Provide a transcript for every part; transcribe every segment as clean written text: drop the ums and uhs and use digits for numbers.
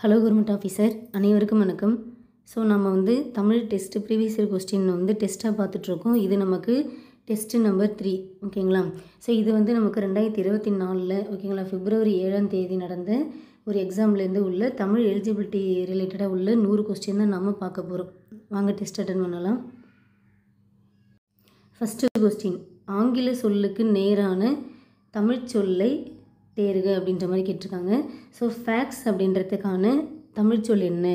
Hello government officer அனைவருக்கும் வணக்கம். So நம்ம Tamil test previous year question டெஸ்ட்டாக பார்த்துட்ருக்கோம். இது நமக்கு டெஸ்ட்டு நம்பர் 3 ஓகேங்களா. ஸோ இது நமக்கு 2024 ஓகேங்களா பிப்ரவரி 7ஆம் தேதி நடந்த ஒரு எக்ஸாம்லேருந்து உள்ள தமிழ் எலிஜிபிலிட்டி ரிலேட்டடாக உள்ள 100 கொஸ்டின் தான் நம்ம பார்க்க போகிறோம். வாங்க டெஸ்ட் அட்டன் பண்ணலாம். ஃபஸ்ட்டு கொஸ்டின், ஆங்கில சொல்லுக்கு நேரான தமிழ் சொல்லை தேர்க அப்படின்ற மாதிரி கேட்டிருக்காங்க. ஸோ ஃபேக்ஸ் அப்படின்றதுக்கான தமிழ் சொல் என்ன?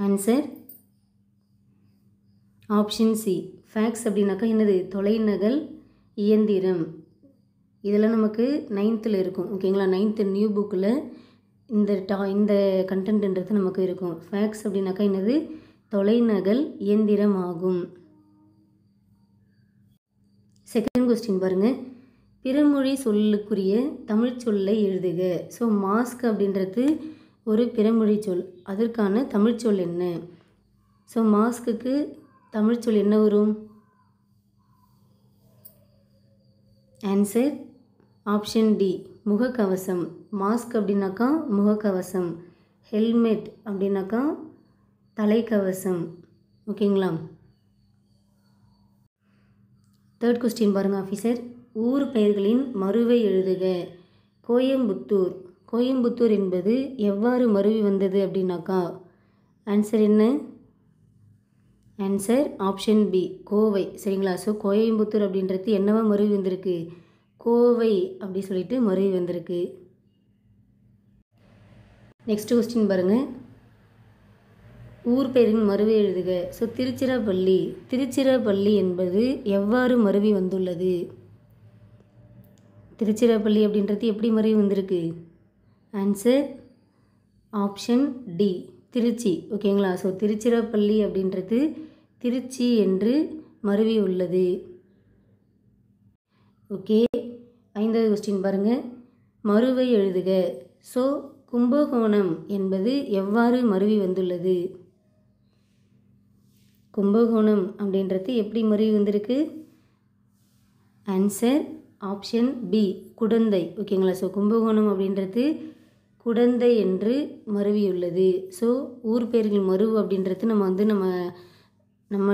Answer option C. ஃபேக்ஸ் அப்படின்னாக்கா என்னது? தொலைநகல் இயந்திரம். இதெல்லாம் நமக்கு 9th இருக்கும் ஓகேங்களா. 9th நியூ புக்கில் இந்த கண்டென்ட்ன்றது நமக்கு இருக்கும். ஃபேக்ஸ் அப்படின்னாக்கா என்னது? தொலைநகல் இயந்திரம் ஆகும். செகண்ட் கொஸ்டின் பாருங்கள், பிறமொழி சொல்லுக்குரிய தமிழ் சொல்லை எழுதுக. ஸோ மாஸ்க் அப்படின்றது ஒரு பிறமொழி சொல், அதற்கான தமிழ் சொல் என்ன? ஸோ மாஸ்க்குக்கு தமிழ் சொல் என்ன வரும்? ஆன்சர் ஆப்ஷன் டி, முகக்கவசம். மாஸ்க் அப்படின்னாக்கா முகக்கவசம், ஹெல்மெட் அப்படின்னாக்கா தலைக்கவசம் ஓகேங்களா. தேர்ட் கொஸ்டின் பாருங்கள் ஆஃபீஸர், ஊர் பெயர்களின் மருவை எழுதுக. கோயம்புத்தூர். கோயம்புத்தூர் என்பது எவ்வாறு மருவி வந்தது அப்படின்னாக்கா ஆன்சர் என்ன? Answer option B, Kovai. சரிங்களா. ஸோ கோயம்புத்தூர் அப்படின்றது என்னவா மருவி வந்திருக்கு? கோவை அப்படி சொல்லிட்டு மருவி வந்திருக்கு. நெக்ஸ்ட் கொஸ்டின் பாருங்கள், ஊர் பெயரின் மருவை எழுதுக. ஸோ திருச்சிராப்பள்ளி. திருச்சிராப்பள்ளி என்பது எவ்வாறு மருவி வந்துள்ளது? திருச்சிராப்பள்ளி அப்படின்றது எப்படி மருவி வந்திருக்கு? ஆன்சர் ஆப்ஷன் டி, திருச்சி ஓகேங்களா. ஸோ திருச்சிராப்பள்ளி அப்படின்றது திருச்சி என்று மருவி உள்ளது. ஓகே, 5வது கொஸ்டின் பாருங்கள், மருவை எழுதுக. ஸோ கும்பகோணம் என்பது எவ்வாறு மருவி வந்துள்ளது? கும்பகோணம் அப்படின்றது எப்படி மருவி வந்திருக்கு? ஆன்சர் ஆப்ஷன் பி, குடந்தை ஓகேங்களா. ஸோ கும்பகோணம் அப்படின்றது குடந்தை என்று மருவியுள்ளது. ஸோ ஊர் பெயர்கள் மருவு அப்படின்றது நம்ம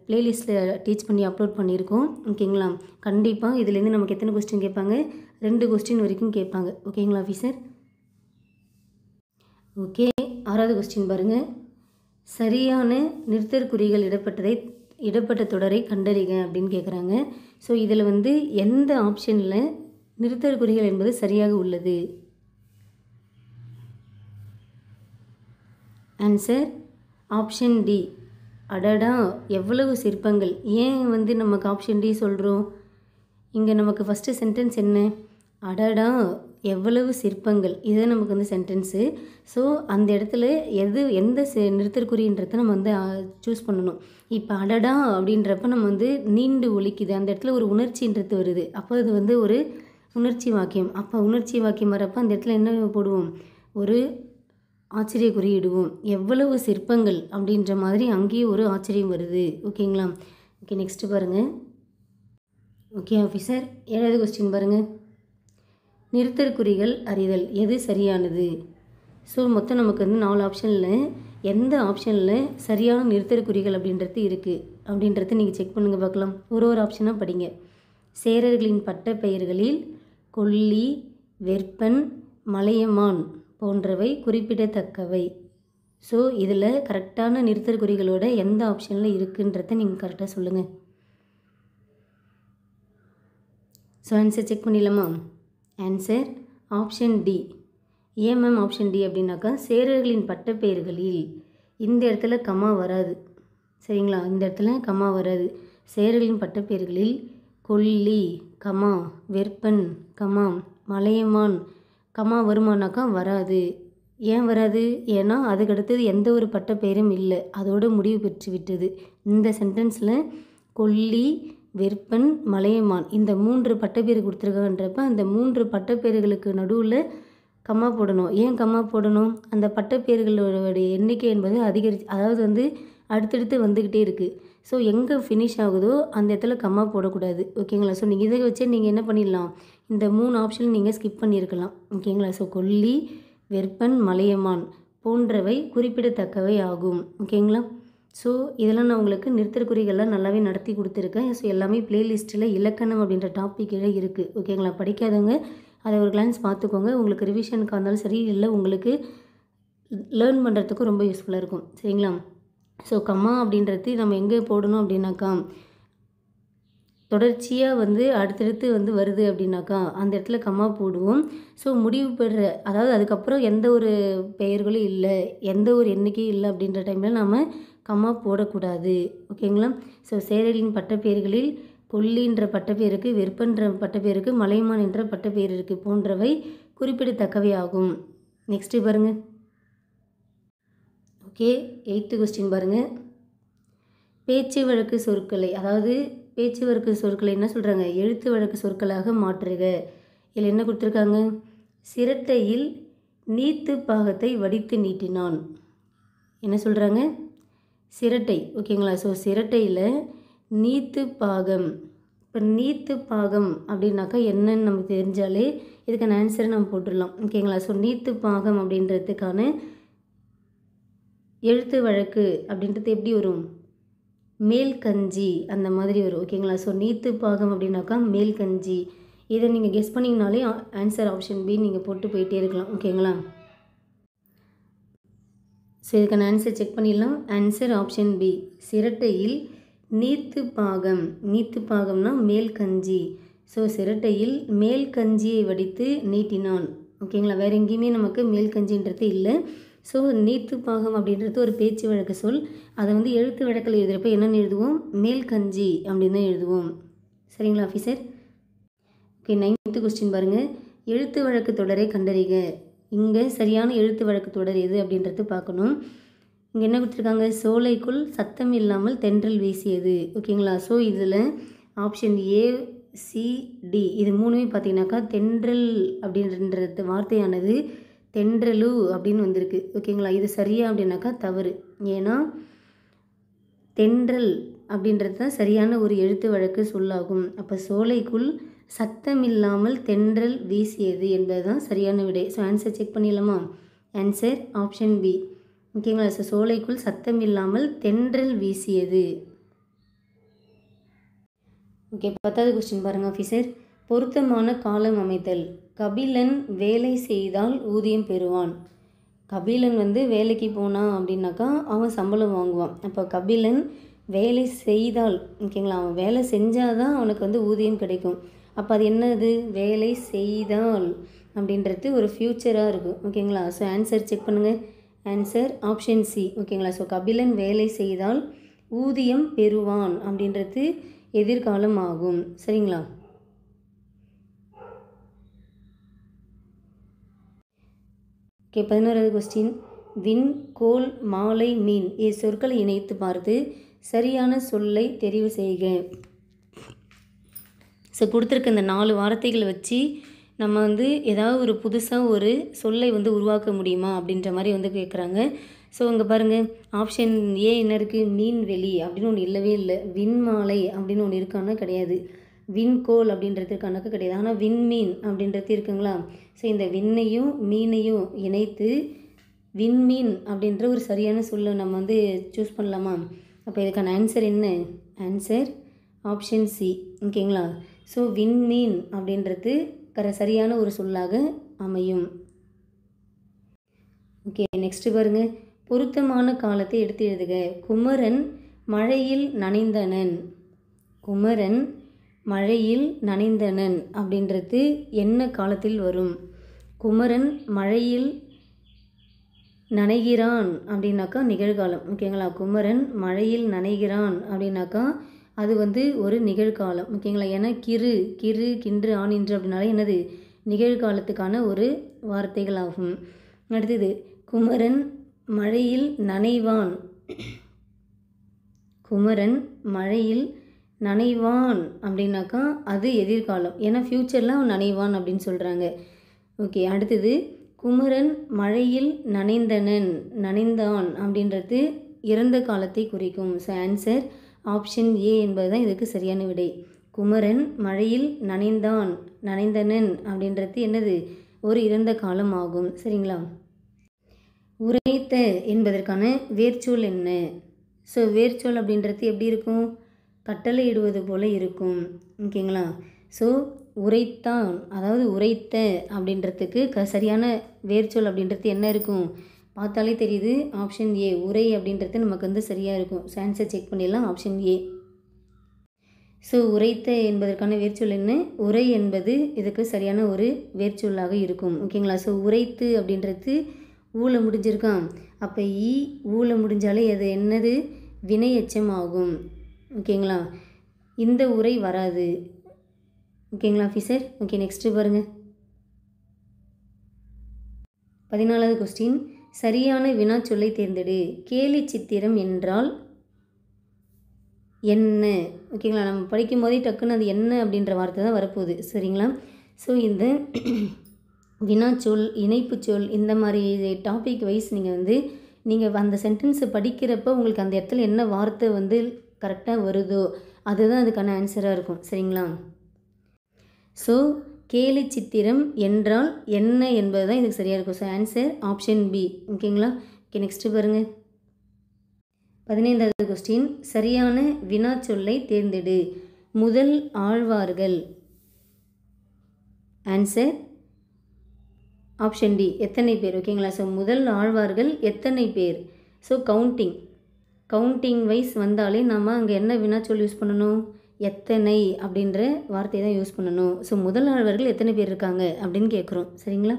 பிளேலிஸ்ட்டில் டீச் பண்ணி அப்லோட் பண்ணியிருக்கோம் ஓகேங்களா. கண்டிப்பாக இதுலேருந்து நமக்கு எத்தனை கொஸ்டின் கேட்பாங்க? 2 கொஸ்டின் வரைக்கும் கேட்பாங்க ஓகேங்களா ஆஃபீஸர். ஓகே, 6வது கொஸ்டின் பாருங்கள், சரியான நிறுத்தற்குறிகள் இடப்பட்ட தொடரை கண்டறிக அப்படின்னு கேட்குறாங்க. ஸோ இதில் எந்த ஆப்ஷனில் நிறுத்தற்குறிகள் என்பது சரியாக உள்ளது? ஆன்சர் ஆப்ஷன் டி, அடடா எவ்வளவு சிற்பங்கள். ஏன் நமக்கு ஆப்ஷன் டி சொல்கிறோம்? இங்கே நமக்கு ஃபஸ்ட்டு சென்டென்ஸ் என்ன? அடடா எவ்வளவு சிற்பங்கள், இதுதான் நமக்கு சென்டென்ஸு. ஸோ அந்த இடத்துல எந்த நிறுத்தற்குறின்றதை நம்ம சூஸ் பண்ணணும். இப்போ அடடா அப்படின்றப்ப நம்ம நீண்டு ஒலிக்குது, அந்த இடத்துல ஒரு உணர்ச்சின்றது வருது. அப்போ அது ஒரு உணர்ச்சி வாக்கியம். அப்போ உணர்ச்சி வாக்கியம் வரப்போ அந்த இடத்துல என்ன போடுவோம்? ஒரு ஆச்சரிய குறியிடுவோம். எவ்வளவு சிற்பங்கள் அப்படின்ற மாதிரி அங்கேயும் ஒரு ஆச்சரியம் வருது ஓகேங்களா. ஓகே, நெக்ஸ்ட்டு பாருங்கள். ஓகே ஆஃபீஸர், 7வது கொஸ்டின் பாருங்கள், நிறுத்தற்குறிகள் அறிதல் எது சரியானது? ஸோ மொத்தம் நமக்கு 4 ஆப்ஷனில் எந்த ஆப்ஷனில் சரியான நிறுத்தற்குறிகள் அப்படின்றது இருக்குது அப்படின்றத நீங்கள் செக் பண்ணுங்கள் பார்க்கலாம். ஒரு ஆப்ஷனாக படிங்க. சேரர்களின் பட்ட பெயர்களில் கொல்லி, வெற்பன், மலையமான் போன்றவை குறிப்பிடத்தக்கவை. ஸோ இதில் கரெக்டான நிறுத்தற்குறிகளோட எந்த ஆப்ஷனில் இருக்குன்றத நீங்கள் கரெக்டாக சொல்லுங்கள். ஸோ ஆன்சர் செக் பண்ணிடலாமா? Answer option D. ஏன் மேம் ஆப்ஷன் டி அப்படின்னாக்கா, சேரர்களின் பட்டப்பெயர்களில் இந்த இடத்துல கமா வராது சரிங்களா. இந்த இடத்துல கமா வராது. சேரர்களின் பட்டப்பெயர்களில் கொல்லி கமா, வெற்பன் கமா, மலையமான் கமா வருமானாக்கா வராது. ஏன் வராது? ஏன்னா அதுக்கடுத்தது எந்த ஒரு பட்டப்பெயரும் இல்லை, அதோடு முடிவு பெற்று விட்டது. இந்த சென்டென்ஸில் கொல்லி, வெற்பன், மலையமான் இந்த 3 பட்டப்பேர் கொடுத்துருக்காங்கன்றப்ப அந்த 3 பட்டப்பேர்களுக்கு நடுவில் கம்மா போடணும். ஏன் கம்மா போடணும்? அந்த பட்டப்பேர்களோட எண்ணிக்கை என்பது அதாவது அடுத்தடுத்து வந்துக்கிட்டே இருக்குது. ஸோ எங்கே ஃபினிஷ் ஆகுதோ அந்த இடத்துல கம்மா போடக்கூடாது ஓகேங்களா. ஸோ நீங்கள் இதை வச்சு நீங்கள் என்ன பண்ணிடலாம், இந்த 3 ஆப்ஷன் நீங்கள் ஸ்கிப் பண்ணியிருக்கலாம். ஓகேங்களா? ஸோ கொல்லி, வெற்பன், மலையமான் போன்றவை குறிப்பிடத்தக்கவை ஆகும். ஓகேங்களா? ஸோ இதெல்லாம் நான் உங்களுக்கு நிறுத்தற்குறிகள்லாம் நல்லாவே நடத்தி கொடுத்துருக்கேன். ஸோ எல்லாமே ப்ளேலிஸ்ட்டில் இலக்கணம் அப்படின்ற டாபிக் கீழே இருக்குது. ஓகேங்களா? படிக்காதவங்க அதை ஒரு கிளான்ஸ் பார்த்துக்கோங்க. உங்களுக்கு ரிவிஷனுக்காக இருந்தாலும் சரி, இல்லை உங்களுக்கு லேர்ன் பண்ணுறதுக்கும் ரொம்ப யூஸ்ஃபுல்லாக இருக்கும். சரிங்களா? ஸோ கம்மா அப்படின்றது நம்ம எங்கே போடணும் அப்படின்னாக்கா, தொடர்ச்சியாக அடுத்தடுத்து வருது அப்படின்னாக்கா அந்த இடத்துல கம்மா போடுவோம். ஸோ முடிவு பெறுற, அதாவது அதுக்கப்புறம் எந்த ஒரு பெயர்களும் இல்லை, எந்த ஒரு எண்ணிக்கையும் இல்லை அப்படின்ற டைமில் நாம் கம்மா போடக்கூடாது. ஓகேங்களா? ஸோ சேரலின் பட்டப்பெயர்களில் கொல்லின்ற பட்டப்பெயருக்கு, வெற்பன்ற பட்டப்பெயருக்கு, மலைமான் என்ற பட்டப்பெயர் இருக்குது போன்றவை குறிப்பிடத்தக்கவை ஆகும். நெக்ஸ்ட்டு பாருங்கள். ஓகே, 8th கொஸ்டின் பாருங்கள். பேச்சு வழக்கு சொற்களை, அதாவது பேச்சு வழக்கு சொற்களை என்ன சொல்கிறாங்க, எழுத்து வழக்கு சொற்களாக மாற்றுக. இதில் என்ன கொடுத்துருக்காங்க, சிரட்டையில் நீத்து பாகத்தை வடித்து நீட்டினான். என்ன சொல்கிறாங்க, சிரட்டை. ஓகேங்களா? ஸோ சிரட்டையில் நீத்து பாகம். இப்போ நீத்து பாகம் அப்படின்னாக்கா என்னன்னு நமக்கு தெரிஞ்சாலே இதுக்கான ஆன்சரை நம்ம போட்டுடலாம். ஓகேங்களா? ஸோ நீத்து பாகம் அப்படின்றதுக்கான எழுத்து வழக்கு அப்படின்றது எப்படி வரும், மேல் கஞ்சி அந்த மாதிரி வரும். ஓகேங்களா? ஸோ நீத்து பாகம் அப்படின்னாக்கா மேல் கஞ்சி. இதை நீங்கள் கெஸ் பண்ணிங்கனாலே ஆன்சர் ஆப்ஷன் பி நீங்கள் போட்டு போயிட்டே இருக்கலாம். ஓகேங்களா? ஸோ இதுக்கான ஆன்சர் செக் பண்ணிடலாம். ஆன்சர் ஆப்ஷன் பி, சிரட்டையில் நீத்து பாகம். நீத்து பாகம்னா மேல் கஞ்சி. ஸோ சிரட்டையில் மேல் கஞ்சியை வடித்து நீட்டினான். ஓகேங்களா? வேறு எங்கேயுமே நமக்கு மேல் கஞ்சின்றது இல்லை. ஸோ நீத்து பாகம் அப்படின்றது ஒரு பேச்சு வழக்கு சொல். அதை எழுத்து வழக்கில் எழுதுகிறப்ப என்னென்னு எழுதுவோம், மேல் கஞ்சி அப்படின்னு தான் எழுதுவோம். சரிங்களா ஆஃபீஸர்? ஓகே, 9th கொஸ்டின் பாருங்கள். எழுத்து வழக்கு தொடரை கண்டறிக. இங்கே சரியான எழுத்து வழக்கு தொடர் எது அப்படின்றது பார்க்கணும். இங்கே என்ன கொடுத்துருக்காங்க, சோலைக்குள் சத்தம் இல்லாமல் தென்றல் வீசியது. ஓகேங்களா? ஸோ இதில் ஆப்ஷன் ஏ, சி, டி இது 3மே பார்த்தீங்கன்னாக்கா தென்றல் அப்படின்றது வார்த்தையானது தென்றலு அப்படின்னு வந்திருக்கு. ஓகேங்களா? இது சரியா அப்படின்னாக்கா தவறு. ஏன்னா தென்றல் அப்படின்றது தான் சரியான ஒரு எழுத்து வழக்கு சொல்லாகும். அப்போ சோலைக்குள் சத்தம் இல்லாமல் தென்றல் வீசியது என்பது தான் சரியான விடை. ஸோ ஆன்சர் செக் பண்ணிடலாமா? Answer option B. ஓகேங்களா? ஸோ சோலைக்குள் சத்தம் இல்லாமல் தென்றல் வீசியது. ஓகே, 10th கொஸ்டின் பாருங்கள் ஆஃபீஸர். பொருத்தமான காலம் அமைத்தல். கபிலன் வேலை செய்தால் ஊதியம் பெறுவான். கபிலன் வேலைக்கு போனான் அப்படின்னாக்கா அவன் சம்பளம் வாங்குவான். அப்போ கபிலன் வேலை செய்தால், ஓகேங்களா, அவன் வேலை செஞ்சால் தான் அவனுக்கு ஊதியம் கிடைக்கும். அப்போ அது என்னது, வேலை செய்தால் அப்படின்றது ஒரு ஃப்யூச்சராக இருக்கும். ஓகேங்களா? ஸோ ஆன்சர் செக் பண்ணுங்கள். Answer option C. ஓகேங்களா? ஸோ கபிலன் வேலை செய்தால் ஊதியம் பெறுவான் அப்படின்றது எதிர்காலம் ஆகும். சரிங்களா? Okay, 11வது question. விண், கோல், மாலை, மீன் சொற்களை இணைத்து பார்த்து சரியான சொல்லை தெரிவு செய்க. ஸோ கொடுத்துருக்க இந்த 4 வார்த்தைகளை வச்சு நம்ம ஏதாவது ஒரு புதுசாக ஒரு சொல்லை உருவாக்க முடியுமா அப்படின்ற மாதிரி கேட்குறாங்க. ஸோ இங்கே பாருங்கள், ஆப்ஷன் ஏ என்ன இருக்குது, மீன்வெளி அப்படின்னு ஒன்று இல்லவே இல்லை. விண்மாலை அப்படின்னு ஒன்று இருக்கான்னா கிடையாது. விண்கோல் அப்படின்றதுக்கானக்கு கிடையாது. ஆனால் விண்மீன் அப்படின்றது இருக்குங்களா? ஸோ இந்த விண்ணையும் மீனையும் இணைத்து விண்மீன் அப்படின்ற ஒரு சரியான சொல்லை நம்ம சூஸ் பண்ணலாமா? அப்போ இதுக்கான ஆன்சர் என்ன? Answer option C. ஓகேங்களா? ஸோ விண்மீன் அப்படின்றது சரியான ஒரு சொல்லாக அமையும். ஓகே, நெக்ஸ்ட்டு பாருங்கள். பொருத்தமான காலத்தை எடுத்து எழுதுக. குமரன் மழையில் நனைந்தனன். குமரன் மழையில் நனைந்தனன் அப்படின்றது என்ன காலத்தில் வரும்? குமரன் மழையில் நனைகிறான் அப்படின்னாக்கா நிகழ்காலம். ஓகேங்களா? குமரன் மழையில் நனைகிறான் அப்படின்னாக்கா அது ஒரு நிகழ்காலம். ஓகேங்களா? ஏன்னா கிறு, கின்று, ஆனின்று அப்படின்னாலே என்னது, நிகழ்காலத்துக்கான ஒரு வார்த்தைகளாகும். அடுத்தது, குமரன் மழையில் நனைவான். குமரன் மழையில் நனைவான் அப்படின்னாக்கா அது எதிர்காலம். ஏன்னா ஃப்யூச்சரில் அவன் நனைவான் அப்படின்னு சொல்கிறாங்க. ஓகே, அடுத்தது, குமரன் மழையில் நனைந்தனன், நனைந்தான் அப்படின்றது இறந்த காலத்தை குறிக்கும். ஸோ ஆன்சர் ஆப்ஷன் ஏ என்பது தான் இதுக்கு சரியான விடை. குமரன் மழையில் நனைந்தனன் அப்படின்றது என்னது? ஒரு இறந்த காலம் ஆகும். சரிங்களா? உரைத்த என்பதற்கான வேர்ச்சொல் என்ன? ஸோ வேர்ச்சொல் அப்படின்றது எப்படி இருக்கும்? கட்டளை இடுவது போல் இருக்கும். ஓகேங்களா? ஸோ உரைத்தான், அதாவது உரைத்த அப்படின்றதுக்கு சரியான வேர்ச்சொல் அப்படின்றது என்ன இருக்கும்? பார்த்தாலே தெரியுது. ஆப்ஷன் ஏ, உரை அப்படின்றது நமக்கு வந்து சரியாக இருக்கும். ஸோ ஆன்சர் செக் பண்ணிடலாம். Option A. ஸோ உரைத்த என்பதற்கான வேர்ச்சொல் என்ன? உரை என்பது இதுக்கு சரியான ஒரு வேர்ச்சொல்லாக இருக்கும். ஓகேங்களா? ஸோ உரைத்து அப்படின்றது ஊல முடிஞ்சிருக்கான். அப்போ ஊல முடிஞ்சாலே அது என்னது? வினை எச்சம் ஆகும். ஓகேங்களா? இந்த உரை வராது. ஓகேங்களா ஆஃபீஸர்? ஓகே, நெக்ஸ்ட்டு பாருங்கள். 14வது கொஸ்டின். சரியான வினா சொல்லை தேர்ந்தெடு. கேலி சித்திரம் என்றால் என்ன? ஓகேங்களா? நம்ம படிக்கும் போதே டக்குன்னு அது என்ன அப்படின்ற வார்த்தை தான் வரப்போகுது. சரிங்களா? ஸோ இந்த வினாச்சொல், இணைப்புச்சொல், இந்த மாதிரி டாபிக் வைஸ் நீங்கள் அந்த சென்டென்ஸை படிக்கிறப்ப உங்களுக்கு அந்த இடத்துல என்ன வார்த்தை வந்து கரெக்டாக வருதோ அதுதான் அதுக்கான ஆன்சராக இருக்கும். சரிங்களா? ஸோ கேலி சித்திரம் என்றால் என்ன என்பது தான் இதுக்கு சரியாக இருக்கும். So answer option B. ஓகேங்களா? ஓகே, நெக்ஸ்ட்டு பாருங்கள். 15வது கொஸ்டின். சரியான வினாச்சொல்லை தேர்ந்தெடு. முதல் ஆழ்வார்கள். ஆன்சர் ஆப்ஷன் டி, எத்தனை பேர்? ஓகேங்களா? ஸோ முதல் ஆழ்வார்கள் எத்தனை பேர்? ஸோ கவுண்டிங் வைஸ் வந்தாலே நம்ம அங்கே என்ன வினாச்சொல் யூஸ் பண்ணணும்? எத்தனை அப்படின்ற வார்த்தையை தான் யூஸ் பண்ணணும். ஸோ முதல் ஆழ்வார்கள் எத்தனை பேர் இருக்காங்க அப்படின்னு கேட்குறோம். சரிங்களா?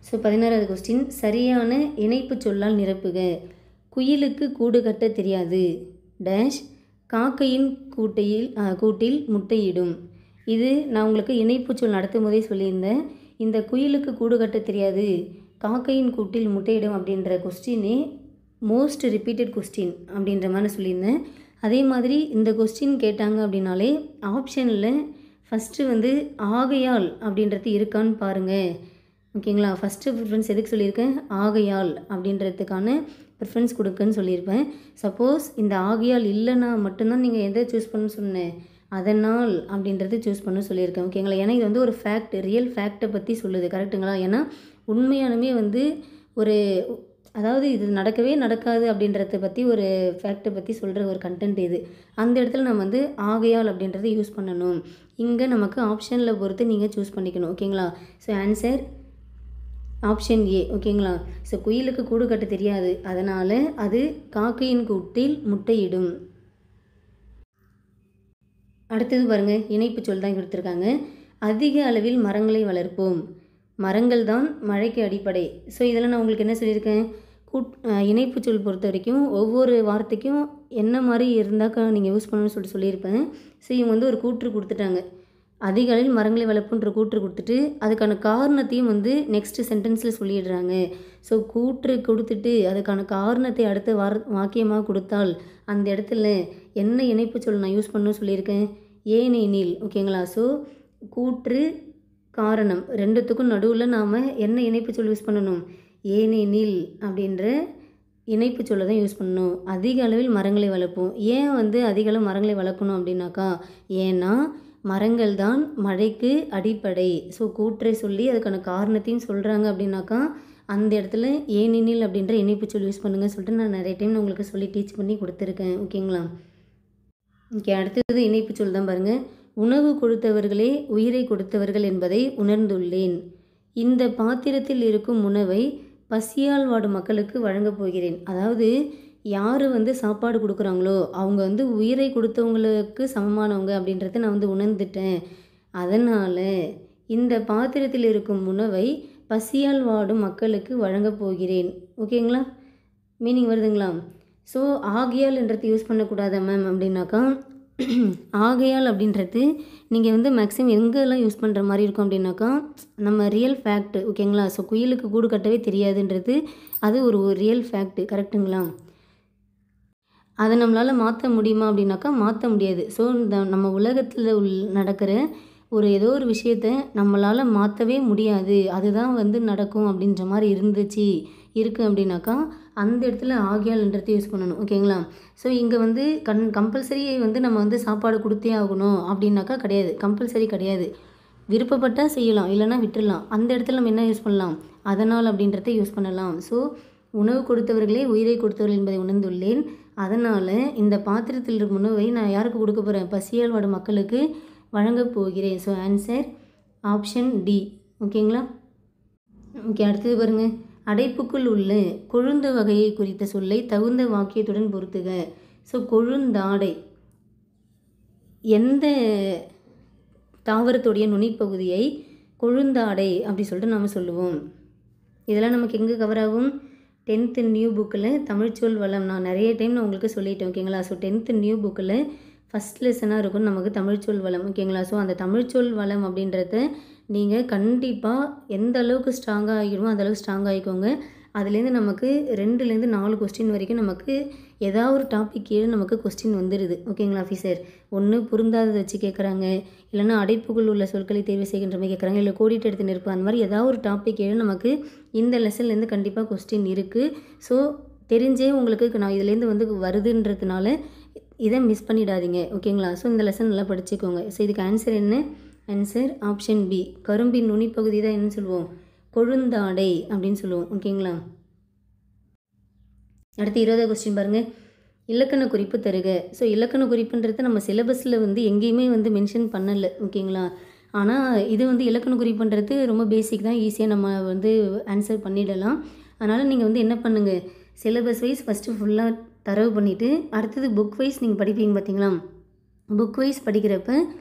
ஸோ 16வது கொஸ்டின். சரியான இணைப்பு சொல்லால் நிரப்புக. குயிலுக்கு கூடு கட்ட தெரியாது. டேஷ் காக்கையின் கூட்டில் முட்டையிடும். இது நான் உங்களுக்கு இணைப்பு சொல் நடத்தும் போதே சொல்லியிருந்தேன். இந்த குயிலுக்கு கூடு கட்ட தெரியாது, காக்கையின் கூட்டில் முட்டையிடும் அப்படின்ற கொஸ்டினே மோஸ்ட் ரிப்பீட்டட் கொஸ்டின் அப்படின்ற மாதிரி சொல்லியிருந்தேன். அதே மாதிரி இந்த கொஸ்டின் கேட்டாங்க அப்படின்னாலே ஆப்ஷனில் ஃபஸ்ட்டு ஆகையால் அப்படின்றது இருக்கான்னு பாருங்கள். ஓகேங்களா? ஃபஸ்ட்டு ப்ரிஃபரன்ஸ் எதுக்கு சொல்லியிருக்கேன்? ஆகையால் அப்படின்றதுக்கான ப்ரிஃபரன்ஸ் கொடுக்குன்னு சொல்லியிருப்பேன். சப்போஸ் இந்த ஆகையால் இல்லைன்னா மட்டும்தான் நீங்கள் எதை சூஸ் பண்ணணும்னு சொன்னேன்? அதனால் அப்படின்றது சூஸ் பண்ண சொல்லியிருக்கேன். ஓகேங்களா? ஏன்னா இது ஒரு ஃபேக்ட், ரியல் ஃபேக்டை பற்றி சொல்லுது. கரெக்டுங்களா? ஏன்னா உண்மையானுமே ஒரு அதாவது இது நடக்கவே நடக்காது அப்படின்றத பற்றி ஒரு ஃபேக்டை பற்றி சொல்கிற ஒரு கண்டென்ட் இது. அந்த இடத்துல நம்ம ஆகையால் அப்படின்றத யூஸ் பண்ணணும். இங்கே நமக்கு ஆப்ஷனில் பொறுத்து நீங்கள் சூஸ் பண்ணிக்கணும். ஓகேங்களா? So answer option A. ஓகேங்களா? ஸோ குயிலுக்கு கூடு கட்ட தெரியாது, அதனால் அது காக்கையின் கூட்டில் முட்டையிடும். அடுத்தது பாருங்கள், இணைப்பு சொல் தான் கொடுத்துருக்காங்க. அதிக அளவில் மரங்களை வளர்ப்போம். மரங்கள் தான் மழைக்கு அடிப்படை. ஸோ இதெல்லாம் நான் உங்களுக்கு என்ன சொல்லியிருக்கேன்? இணைப்பு சொல் பொறுத்த வரைக்கும் ஒவ்வொரு வார்த்தைக்கும் என்ன மாதிரி இருந்தாக்கா நீங்கள் யூஸ் பண்ணணும்னு சொல்லியிருப்பேன். ஸோ இவங்க ஒரு கூற்று கொடுத்துட்டாங்க. அதிக அளவில் மரங்களை வளர்ப்புன்ற கூற்று கொடுத்துட்டு அதுக்கான காரணத்தையும் நெக்ஸ்ட்டு சென்டென்ஸில் சொல்லிடுறாங்க. ஸோ கூற்று கொடுத்துட்டு அதுக்கான காரணத்தை அடுத்த வாக்கியமாக கொடுத்தால் அந்த இடத்துல என்ன இணைப்பு சொல் நான் யூஸ் பண்ணணும்னு சொல்லியிருக்கேன்? ஏனெனில். ஓகேங்களா? ஸோ கூற்று காரணம் ரெண்டுத்துக்கும் நடுவில் நாம் என்ன இணைப்பு சொல் யூஸ் பண்ணணும்? ஏனெனில் அப்படின்ற இணைப்பு சொல்லை தான் யூஸ் பண்ணணும். அதிக அளவில் மரங்களை வளர்ப்போம். ஏன் அதிக அளவு மரங்களை வளர்க்கணும் அப்படின்னாக்கா, ஏன்னா மரங்கள் தான் மழைக்கு அடிப்படை. ஸோ கூற்றை சொல்லி அதுக்கான காரணத்தையும் சொல்கிறாங்க அப்படின்னாக்கா அந்த இடத்துல ஏனெனில் அப்படின்ற இணைப்பு சொல் யூஸ் பண்ணுங்கன்னு சொல்லிட்டு நான் நிறைய டைம் உங்களுக்கு சொல்லி டீச் பண்ணி கொடுத்துருக்கேன். ஓகேங்களா? ஓகே, அடுத்தது இணைப்பு சொல் தான் பாருங்கள். உணவு கொடுத்தவர்களே உயிரை கொடுத்தவர்கள் என்பதை உணர்ந்துள்ளேன். இந்த பாத்திரத்தில் இருக்கும் உணவை பசியால் வாடும் மக்களுக்கு வழங்கப் போகிறேன். அதாவது யார் சாப்பாடு கொடுக்குறாங்களோ அவங்க உயிரை கொடுத்தவங்களுக்கு சமமானவங்க அப்படின்றத நான் உணர்ந்துட்டேன். அதனால் இந்த பாத்திரத்தில் இருக்கும் உணவை பசியால் வாடும் மக்களுக்கு வழங்கப் போகிறேன். ஓகேங்களா? மீனிங் வருதுங்களா? ஸோ ஆகையால் என்றது யூஸ் பண்ணக்கூடாதா மேம் அப்படின்னாக்கா, ஆகையால் அப்படின்றது நீங்கள் மேக்ஸிமம் எங்கெல்லாம் யூஸ் பண்ணுற மாதிரி இருக்கும் அப்படின்னாக்கா நம்ம ரியல் ஃபேக்ட். ஓகேங்களா? ஸோ குயிலுக்கு கூடு கட்டவே தெரியாதுன்றது அது ஒரு ரியல் ஃபேக்ட். கரெக்டுங்களா? அதை நம்மளால் மாற்ற முடியுமா அப்படின்னாக்கா மாற்ற முடியாது. ஸோ இந்த நம்ம உலகத்தில் நடக்கிற ஏதோ ஒரு விஷயத்தை நம்மளால் மாற்றவே முடியாது, அதுதான் நடக்கும் அப்படின்ற மாதிரி இருக்குது அப்படின்னாக்கா அந்த இடத்துல ஆகியால்ன்றதை யூஸ் பண்ணணும். ஓகேங்களா? ஸோ இங்கே வந்து கம்பல்சரி வந்து நம்ம வந்து சாப்பாடு கொடுத்தே ஆகணும் அப்படின்னாக்கா கிடையாது, கம்பல்சரி கிடையாது. விருப்பப்பட்டால் செய்யலாம், இல்லைன்னா விட்டுடலாம். அந்த இடத்துல நம்ம என்ன யூஸ் பண்ணலாம், அதனால் அப்படின்றத யூஸ் பண்ணலாம். ஸோ உணவு கொடுத்தவர்களே உயிரை கொடுத்தவர்கள் என்பதை உணர்ந்துள்ளேன். அதனால் இந்த பாத்திரத்தில் இருக்கும் உணவை நான் யாருக்கு கொடுக்க போகிறேன், பசியால் வாடும் மக்களுக்கு வழங்கப் போகிறேன். So answer option D. ஓகேங்களா? ஓகே, அடுத்தது பாருங்கள். அடைப்புக்குள் உள்ள கொழுந்து வகையை குறித்த சொல்லை தகுந்த வாக்கியத்துடன் பொருத்துக. ஸோ கொழுந்தாடை எந்த தாவரத்துடைய நுனிப்பகுதியை கொழுந்தாடை அப்படி சொல்லிட்டு நாம் சொல்லுவோம். இதெல்லாம் நமக்கு எங்கே கவர் ஆகும், 10th நியூ புக்கில் தமிழ்ச்சொல் வளம். நான் நிறைய டைம் நான் உங்களுக்கு சொல்லிட்டேன். ஓகேங்களா? ஸோ 10th நியூ புக்கில் ஃபஸ்ட் லெசனாக இருக்கும் நமக்கு தமிழ்ச்சொல் வளம். ஓகேங்களா? ஸோ அந்த தமிழ்ச்சொல் வளம் அப்படின்றத நீங்கள் கண்டிப்பாக எந்த அளவுக்கு ஸ்ட்ராங்காக ஆகிடுமோ அந்தளவுக்கு ஸ்ட்ராங் ஆகிக்கோங்க. அதுலேருந்து நமக்கு 2லேருந்து 4 கொஸ்டின் வரைக்கும் நமக்கு ஏதாவது ஒரு டாபிக் கீழே நமக்கு கொஸ்டின் வந்துடுது. ஓகேங்களா ஆஃபீஸர்? ஒன்று பொருந்தாததை வச்சு கேட்குறாங்க, இல்லைனா அடைப்புக்குள் உள்ள சொற்களை தேர்வு செய்கின்ற மாதிரி கேட்குறாங்க, இல்லை கோடிட்டு எடுத்து நிற்பு, அந்த மாதிரி ஏதாவது ஒரு டாபிக் கீழே நமக்கு இந்த லெசன்லேருந்து கண்டிப்பாக கொஸ்டின் இருக்குது. ஸோ தெரிஞ்சே உங்களுக்கு நான் இதுலேருந்து வந்து வருதுன்றதுனால இதை மிஸ் பண்ணிடாதீங்க. ஓகேங்களா? ஸோ இந்த லெசன் நல்லா படிச்சுக்கோங்க. ஸோ இதுக்கு ஆன்சர் என்ன, ஆன்சர் ஆப்ஷன் பி. கரும்பின் நுனிப்பகுதி தான் என்ன சொல்லுவோம், கொழுந்தாடை அப்படின்னு சொல்லுவோம். ஓகேங்களா? அடுத்து 20வது கொஸ்டின் பாருங்கள். இலக்கண குறிப்பு தருக. ஸோ இலக்கண குறிப்புன்றது நம்ம சிலபஸில் வந்து எங்கேயுமே வந்து மென்ஷன் பண்ணலை. ஓகேங்களா? ஆனால் இது வந்து இலக்கண குறிப்புன்றது ரொம்ப பேசிக் தான், ஈஸியாக நம்ம வந்து ஆன்சர் பண்ணிடலாம். அதனால் நீங்கள் வந்து என்ன பண்ணுங்கள், சிலபஸ் வைஸ் ஃபஸ்ட்டு ஃபுல்லாக தரவு பண்ணிவிட்டு அடுத்தது புக் வைஸ் நீங்கள் படிப்பீங்க பார்த்தீங்களா, புக் வைஸ் படிக்கிறப்ப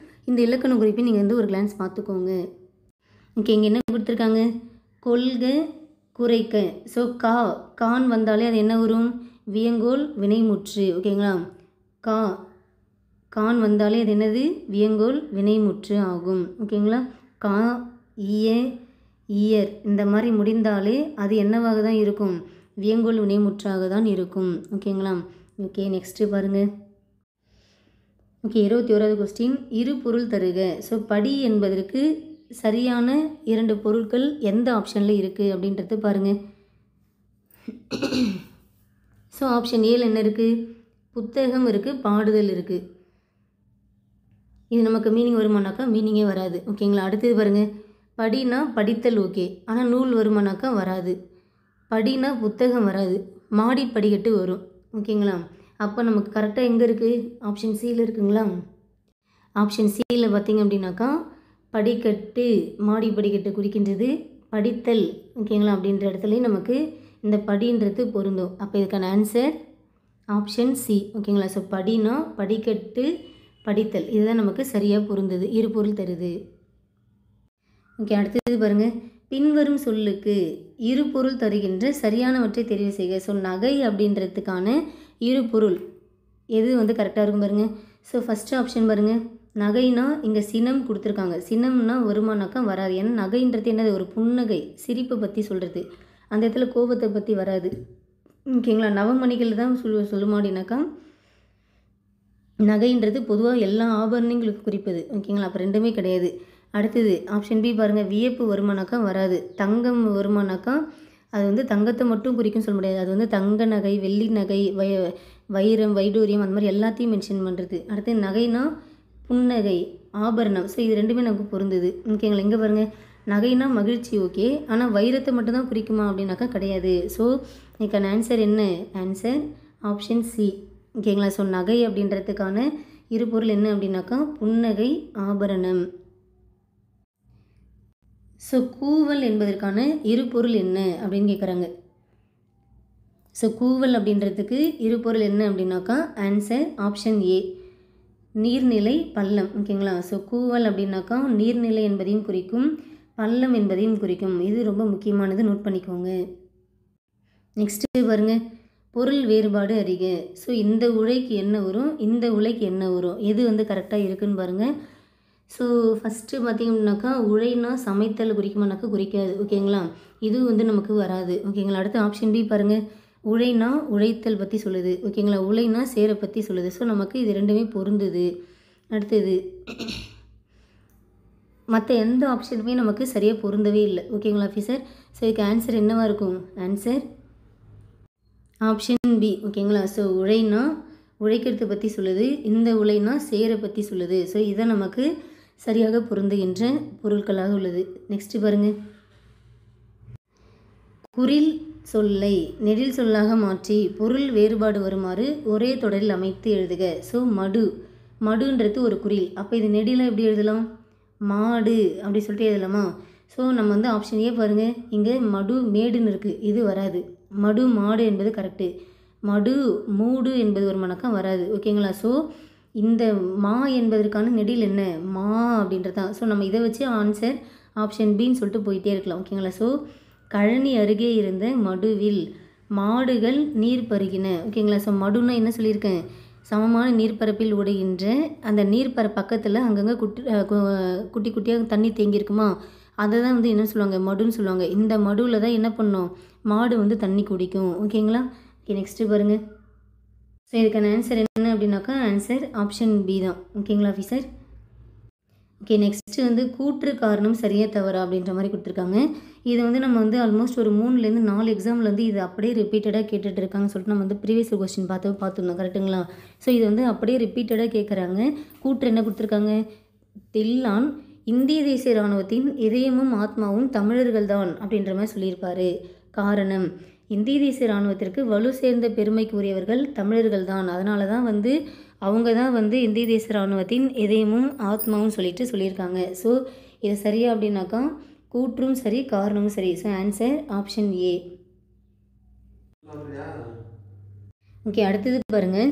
இந்த இலக்கண குறிப்பை நீங்கள் வந்து ஒரு கிளான்ஸ் பார்த்துக்கோங்க. ஓகே, இங்கே என்ன கொடுத்துருக்காங்க, கொள்க குறைக்க. ஸோ கான் வந்தாலே அது என்ன வரும், வியங்கோல் வினைமுற்று. ஓகேங்களா? கான் வந்தாலே அது என்னது, வியங்கோல் வினைமுற்று ஆகும். ஓகேங்களா? கா இய இயர் இந்த மாதிரி முடிந்தாலே அது என்னவாக தான் இருக்கும், வியங்கோல் வினைமுற்றாக தான் இருக்கும். ஓகேங்களா? ஓகே, நெக்ஸ்ட்டு பாருங்கள். ஓகே, 21வது கொஸ்டின். இரு பொருள் தருக. ஸோ படி என்பதற்கு சரியான 2 பொருட்கள் எந்த ஆப்ஷனில் இருக்குது அப்படின்றது பாருங்கள். ஸோ ஆப்ஷன் ஏல என்ன இருக்குது, புத்தகம் இருக்குது, பாடுதல் இருக்குது. இது நமக்கு மீனிங் வருமானாக்கா மீனிங்கே வராது. ஓகேங்களா? அடுத்தது பாருங்கள். படினா படித்தல் ஓகே, ஆனால் நூல் வருமானாக்கா வராது. படினா புத்தகம் வராது, மாடி படிக்கட்டு வரும். ஓகேங்களா? அப்போ நமக்கு கரெக்டாக எங்கே இருக்குது, ஆப்ஷன் சியில் இருக்குங்களா. ஆப்ஷன் சியில் பார்த்திங்க அப்படின்னாக்கா படிக்கட்டு, மாடி படிக்கட்டு குறிக்கின்றது, படித்தல். ஓகேங்களா? அப்படின்ற இடத்துலையும் நமக்கு இந்த படின்றது பொருந்தும். அப்போ இதுக்கான ஆன்சர் ஆப்ஷன் சி. ஓகேங்களா? ஸோ படினா படிக்கட்டு, படித்தல், இதுதான் நமக்கு சரியாக பொருந்தது, இரு பொருள் தருது. ஓகே, அடுத்தது பாருங்கள். பின்வரும் சொல்லுக்கு இரு பொருள் தருகின்ற சரியானவற்றை தெரிவு செய்க. ஸோ நகை அப்படின்றதுக்கான இரு பொருள் எது வந்து கரெக்டாக இருக்கும் பாருங்கள். ஸோ ஃபஸ்ட்டு ஆப்ஷன் பாருங்கள். நகைனா இங்கே சினம் கொடுத்துருக்காங்க, சினம்னா வருமானாக்கா வராது. ஏன்னா நகைன்றது என்னது, ஒரு புன்னகை, சிரிப்பை பற்றி சொல்கிறது. அந்த இடத்துல கோபத்தை பற்றி வராது. ஓகேங்களா? நவமணிகள் தான் சொல்லுமா அப்படின்னாக்கா நகைன்றது பொதுவாக எல்லா ஆபரணங்களுக்கு குறிப்பது. ஓகேங்களா? அப்போ ரெண்டுமே கிடையாது. அடுத்தது ஆப்ஷன் பி பாருங்கள். வியப்பு வருமானாக்கா வராது. தங்கம் வருமானாக்கா அது வந்து தங்கத்தை மட்டும் குறிக்கும் சொல்ல முடியாது, அது வந்து தங்க நகை, வெள்ளி நகை, வைரம், வைடூரியம், அந்த மாதிரி எல்லாத்தையும் மென்ஷன் பண்ணுறது. அடுத்து நகைனா புன்னகை, ஆபரணம். ஸோ இது ரெண்டுமே நமக்கு பொருந்தது. ஓகேங்களா? இங்கே பாருங்கள். நகைனா மகிழ்ச்சி ஓகே, ஆனால் வைரத்தை மட்டும் தான் குறிக்குமா அப்படின்னாக்கா கிடையாது. ஸோ இதுக்கான ஆன்சர் என்ன, ஆன்சர் ஆப்ஷன் சி. ஓகேங்களா? ஸோ நகை அப்படின்றதுக்கான இரு பொருள் என்ன அப்படின்னாக்கா புன்னகை, ஆபரணம். ஸோ கூவல் என்பதற்கான இரு பொருள் என்ன அப்படின்னு கேட்குறாங்க. ஸோ கூவல் அப்படின்றதுக்கு இரு பொருள் என்ன அப்படின்னாக்கா ஆன்சர் ஆப்ஷன் ஏ, நீர்நிலை, பள்ளம். ஓகேங்களா? ஸோ கூவல் அப்படின்னாக்கா நீர்நிலை என்பதையும் குறிக்கும், பள்ளம் என்பதையும் குறிக்கும். இது ரொம்ப முக்கியமானது, நோட் பண்ணிக்கோங்க. நெக்ஸ்ட்டு பாருங்கள். பொருள் வேறுபாடு அறிக. ஸோ இந்த உழைக்கு என்ன வரும், இந்த உழைக்கு என்ன வரும், எது வந்து கரெக்டாக இருக்குதுன்னு பாருங்கள். ஸோ ஃபஸ்ட்டு பார்த்திங்க அப்படின்னாக்கா உழைனா சமைத்தல் குறிக்குமானாக்கா குறிக்காது. ஓகேங்களா? இது வந்து நமக்கு வராது. ஓகேங்களா? அடுத்து ஆப்ஷன் பி பாருங்கள். உழைனா உழைத்தல் பற்றி சொல்லுது. ஓகேங்களா? உழைனா சேரை பற்றி சொல்லுது. ஸோ நமக்கு இது ரெண்டுமே பொருந்துது. அடுத்தது மற்ற எந்த ஆப்ஷனுமே நமக்கு சரியாக பொருந்தவே இல்லை. ஓகேங்களா ஆஃபீஸர்? ஸோ இதுக்கு ஆன்சர் என்னவாக இருக்கும், ஆன்சர் ஆப்ஷன் பி ஓகேங்களா. ஸோ உழைனா உழைக்கிறத பற்றி சொல்லுது, இந்த உழைனா சேரை பற்றி சொல்லுது. ஸோ இதை நமக்கு சரியாக பொருந்துகின்ற பொருட்களாக உள்ளது. நெக்ஸ்ட் பாருங்கள், குறில் சொல்லை நெடில் சொல்லாக மாற்றி பொருள் வேறுபாடு வருமாறு ஒரே தொடரில் அமைத்து எழுதுக. ஸோ மடுன்றது ஒரு குறில், அப்போ இது நெடில எப்படி எழுதலாம், மாடு அப்படி சொல்லிட்டு எழுதலாமா. ஸோ நம்ம வந்து ஆப்ஷன் ஏ பாருங்கள், இங்கே மடு மேடுன்னு இருக்குது, இது வராது. மடு மாடு என்பது கரெக்டு. மடு மூடு என்பது ஒரு மணக்கம் வராது ஓகேங்களா. ஸோ இந்த மா என்பதற்கான நெடில் என்ன, மா அப்படின்றது தான். ஸோ நம்ம இதை வச்சு ஆன்சர் ஆப்ஷன் பின்னு சொல்லிட்டு போயிட்டே இருக்கலாம் ஓகேங்களா. ஸோ கழனி அருகே இருந்த மடுவில் மாடுகள் நீர் பருகின ஓகேங்களா. ஸோ மடுன்னா என்ன சொல்லியிருக்கேன், சமமான நீர்ப்பரப்பில் ஓடுகின்ற அந்த நீர்ப்பரப்பு பக்கத்தில் அங்கங்கே குட்டி குட்டியாக தண்ணி தேங்கியிருக்குமா, அதை தான் வந்து என்ன சொல்லுவாங்க, மடுன்னு சொல்லுவாங்க. இந்த மடுவில் தான் என்ன பண்ணோம், மாடு வந்து தண்ணி குடிக்கும் ஓகேங்களா. ஓகே நெக்ஸ்ட்டு பாருங்கள். ஸோ இதுக்கான ஆன்சர் என்ன அப்படின்னாக்கா ஆன்சர் ஆப்ஷன் பி தான் ஓகேங்களா ஆஃபீஸர். ஓகே நெக்ஸ்ட்டு வந்து கூற்று காரணம் சரியா தவறா அப்படின்ற மாதிரி கொடுத்துருக்காங்க. இதை வந்து நம்ம வந்து ஆல்மோஸ்ட் ஒரு 3லேருந்து 4 எக்ஸாமில் வந்து இது அப்படியே ரிப்பீட்டடாக கேட்டுட்டு இருக்காங்கன்னு சொல்லிட்டு நம்ம வந்து ப்ரீவியஸ் கொஸ்டின் பார்த்துருந்தோம் கரெக்டுங்களா. ஸோ இது வந்து அப்படியே ரிப்பீட்டடாக கேட்குறாங்க. கூற்று என்ன கொடுத்துருக்காங்க, தில்லான் இந்திய தேசிய இராணுவத்தின் இதயமும் ஆத்மாவும் தமிழர்கள் தான் அப்படின்ற மாதிரி சொல்லியிருப்பார். காரணம், இந்திய தேசிய இராணுவத்திற்கு வலு சேர்ந்த பெருமைக்கு உரியவர்கள் தமிழர்கள் தான், அதனால தான் வந்து அவங்க தான் வந்து இந்திய தேசிய இராணுவத்தின் இதயமும் ஆத்மாவும் சொல்லியிருக்காங்க. ஸோ இது சரியா அப்படின்னாக்கா கூற்றும் சரி காரணமும் சரி. ஸோ ஆன்சர் ஆப்ஷன் ஏ. ஓகே அடுத்தது பாருங்கள்,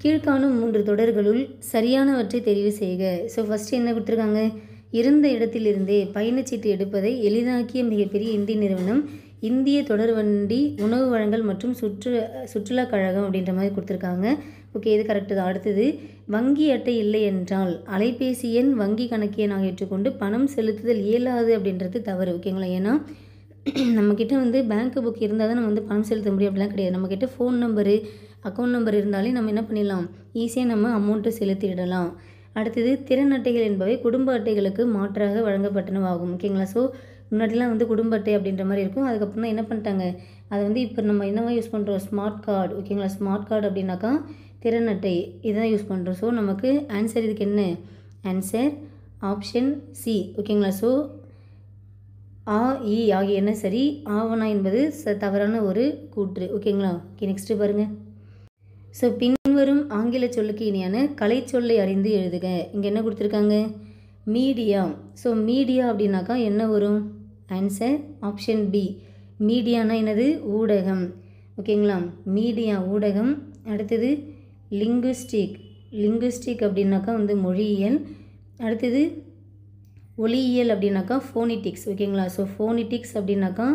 கீழ்காணும் 3 தொடர்களுள் சரியானவற்றை தெரிவு செய்க. ஸோ ஃபஸ்ட்டு என்ன கொடுத்துருக்காங்க, இருந்த இடத்திலிருந்தே பயணச்சீட்டு எடுப்பதை எளிதாக்கிய மிகப்பெரிய இந்திய நிறுவனம் இந்திய தொடர்வண்டி உணவு வழங்கல் மற்றும் சுற்றுலா கழகம் அப்படின்ற மாதிரி கொடுத்துருக்காங்க. ஓகே இது கரெக்டு தான். அடுத்தது, வங்கி அட்டை இல்லை என்றால் அலைபேசி எண் வங்கி கணக்கு எண்ணாக ஏற்றுக்கொண்டு பணம் செலுத்துதல் இயலாது அப்படின்றது தவறு ஓகேங்களா. ஏன்னா நம்மக்கிட்ட வந்து பேங்க் புக் இருந்தால் தான் நம்ம வந்து பணம் செலுத்த முடியும் அப்படிலாம் கிடையாது. நம்மக்கிட்ட ஃபோன் நம்பரு அக்கௌண்ட் நம்பர் இருந்தாலே நம்ம என்ன பண்ணிடலாம், ஈஸியாக நம்ம அமௌண்ட்டு செலுத்திடலாம். அடுத்தது, திறன் அட்டைகள் என்பவை குடும்ப அட்டைகளுக்கு மாற்றாக வழங்கப்பட்டனவாகும் ஓகேங்களா. ஸோ முன்னாடிலாம் வந்து குடும்ப அட்டை அப்படின்ற மாதிரி இருக்கும், அதுக்கப்புறம் தான் என்ன பண்ணிட்டாங்க, அதை வந்து இப்போ நம்ம என்னவா யூஸ் பண்ணுறோம், ஸ்மார்ட் கார்டு ஓகேங்களா. ஸ்மார்ட் கார்டு அப்படின்னாக்கா திறன் அட்டை இதுதான் யூஸ் பண்ணுறோம். ஸோ நமக்கு ஆன்சர் இதுக்கு என்ன, ஆன்சர் ஆப்ஷன் சி ஓகேங்களா. ஸோ ஆ இ ஆகிய என்ன சரி, ஆவணா என்பது தவறான ஒரு கூற்று ஓகேங்களா. ஓகே நெக்ஸ்ட்டு பாருங்கள். ஸோ பின்வரும் ஆங்கில சொல்லுக்கு இணையான கலை சொல்லை அறிந்து எழுதுக. இங்கே என்ன கொடுத்துருக்காங்க, மீடியா. ஸோ மீடியா அப்படின்னாக்கா என்ன வரும், ஆன்சர் ஆப்ஷன் பி. மீடியானா என்னது, ஊடகம் ஓகேங்களா. மீடியா ஊடகம். அடுத்தது லிங்குஸ்டிக் அப்படின்னாக்கா வந்து மொழியியல். அடுத்தது ஒலியியல் அப்படின்னாக்கா ஃபோனிட்டிக்ஸ் ஓகேங்களா. ஸோ ஃபோனிட்டிக்ஸ் அப்படின்னாக்கா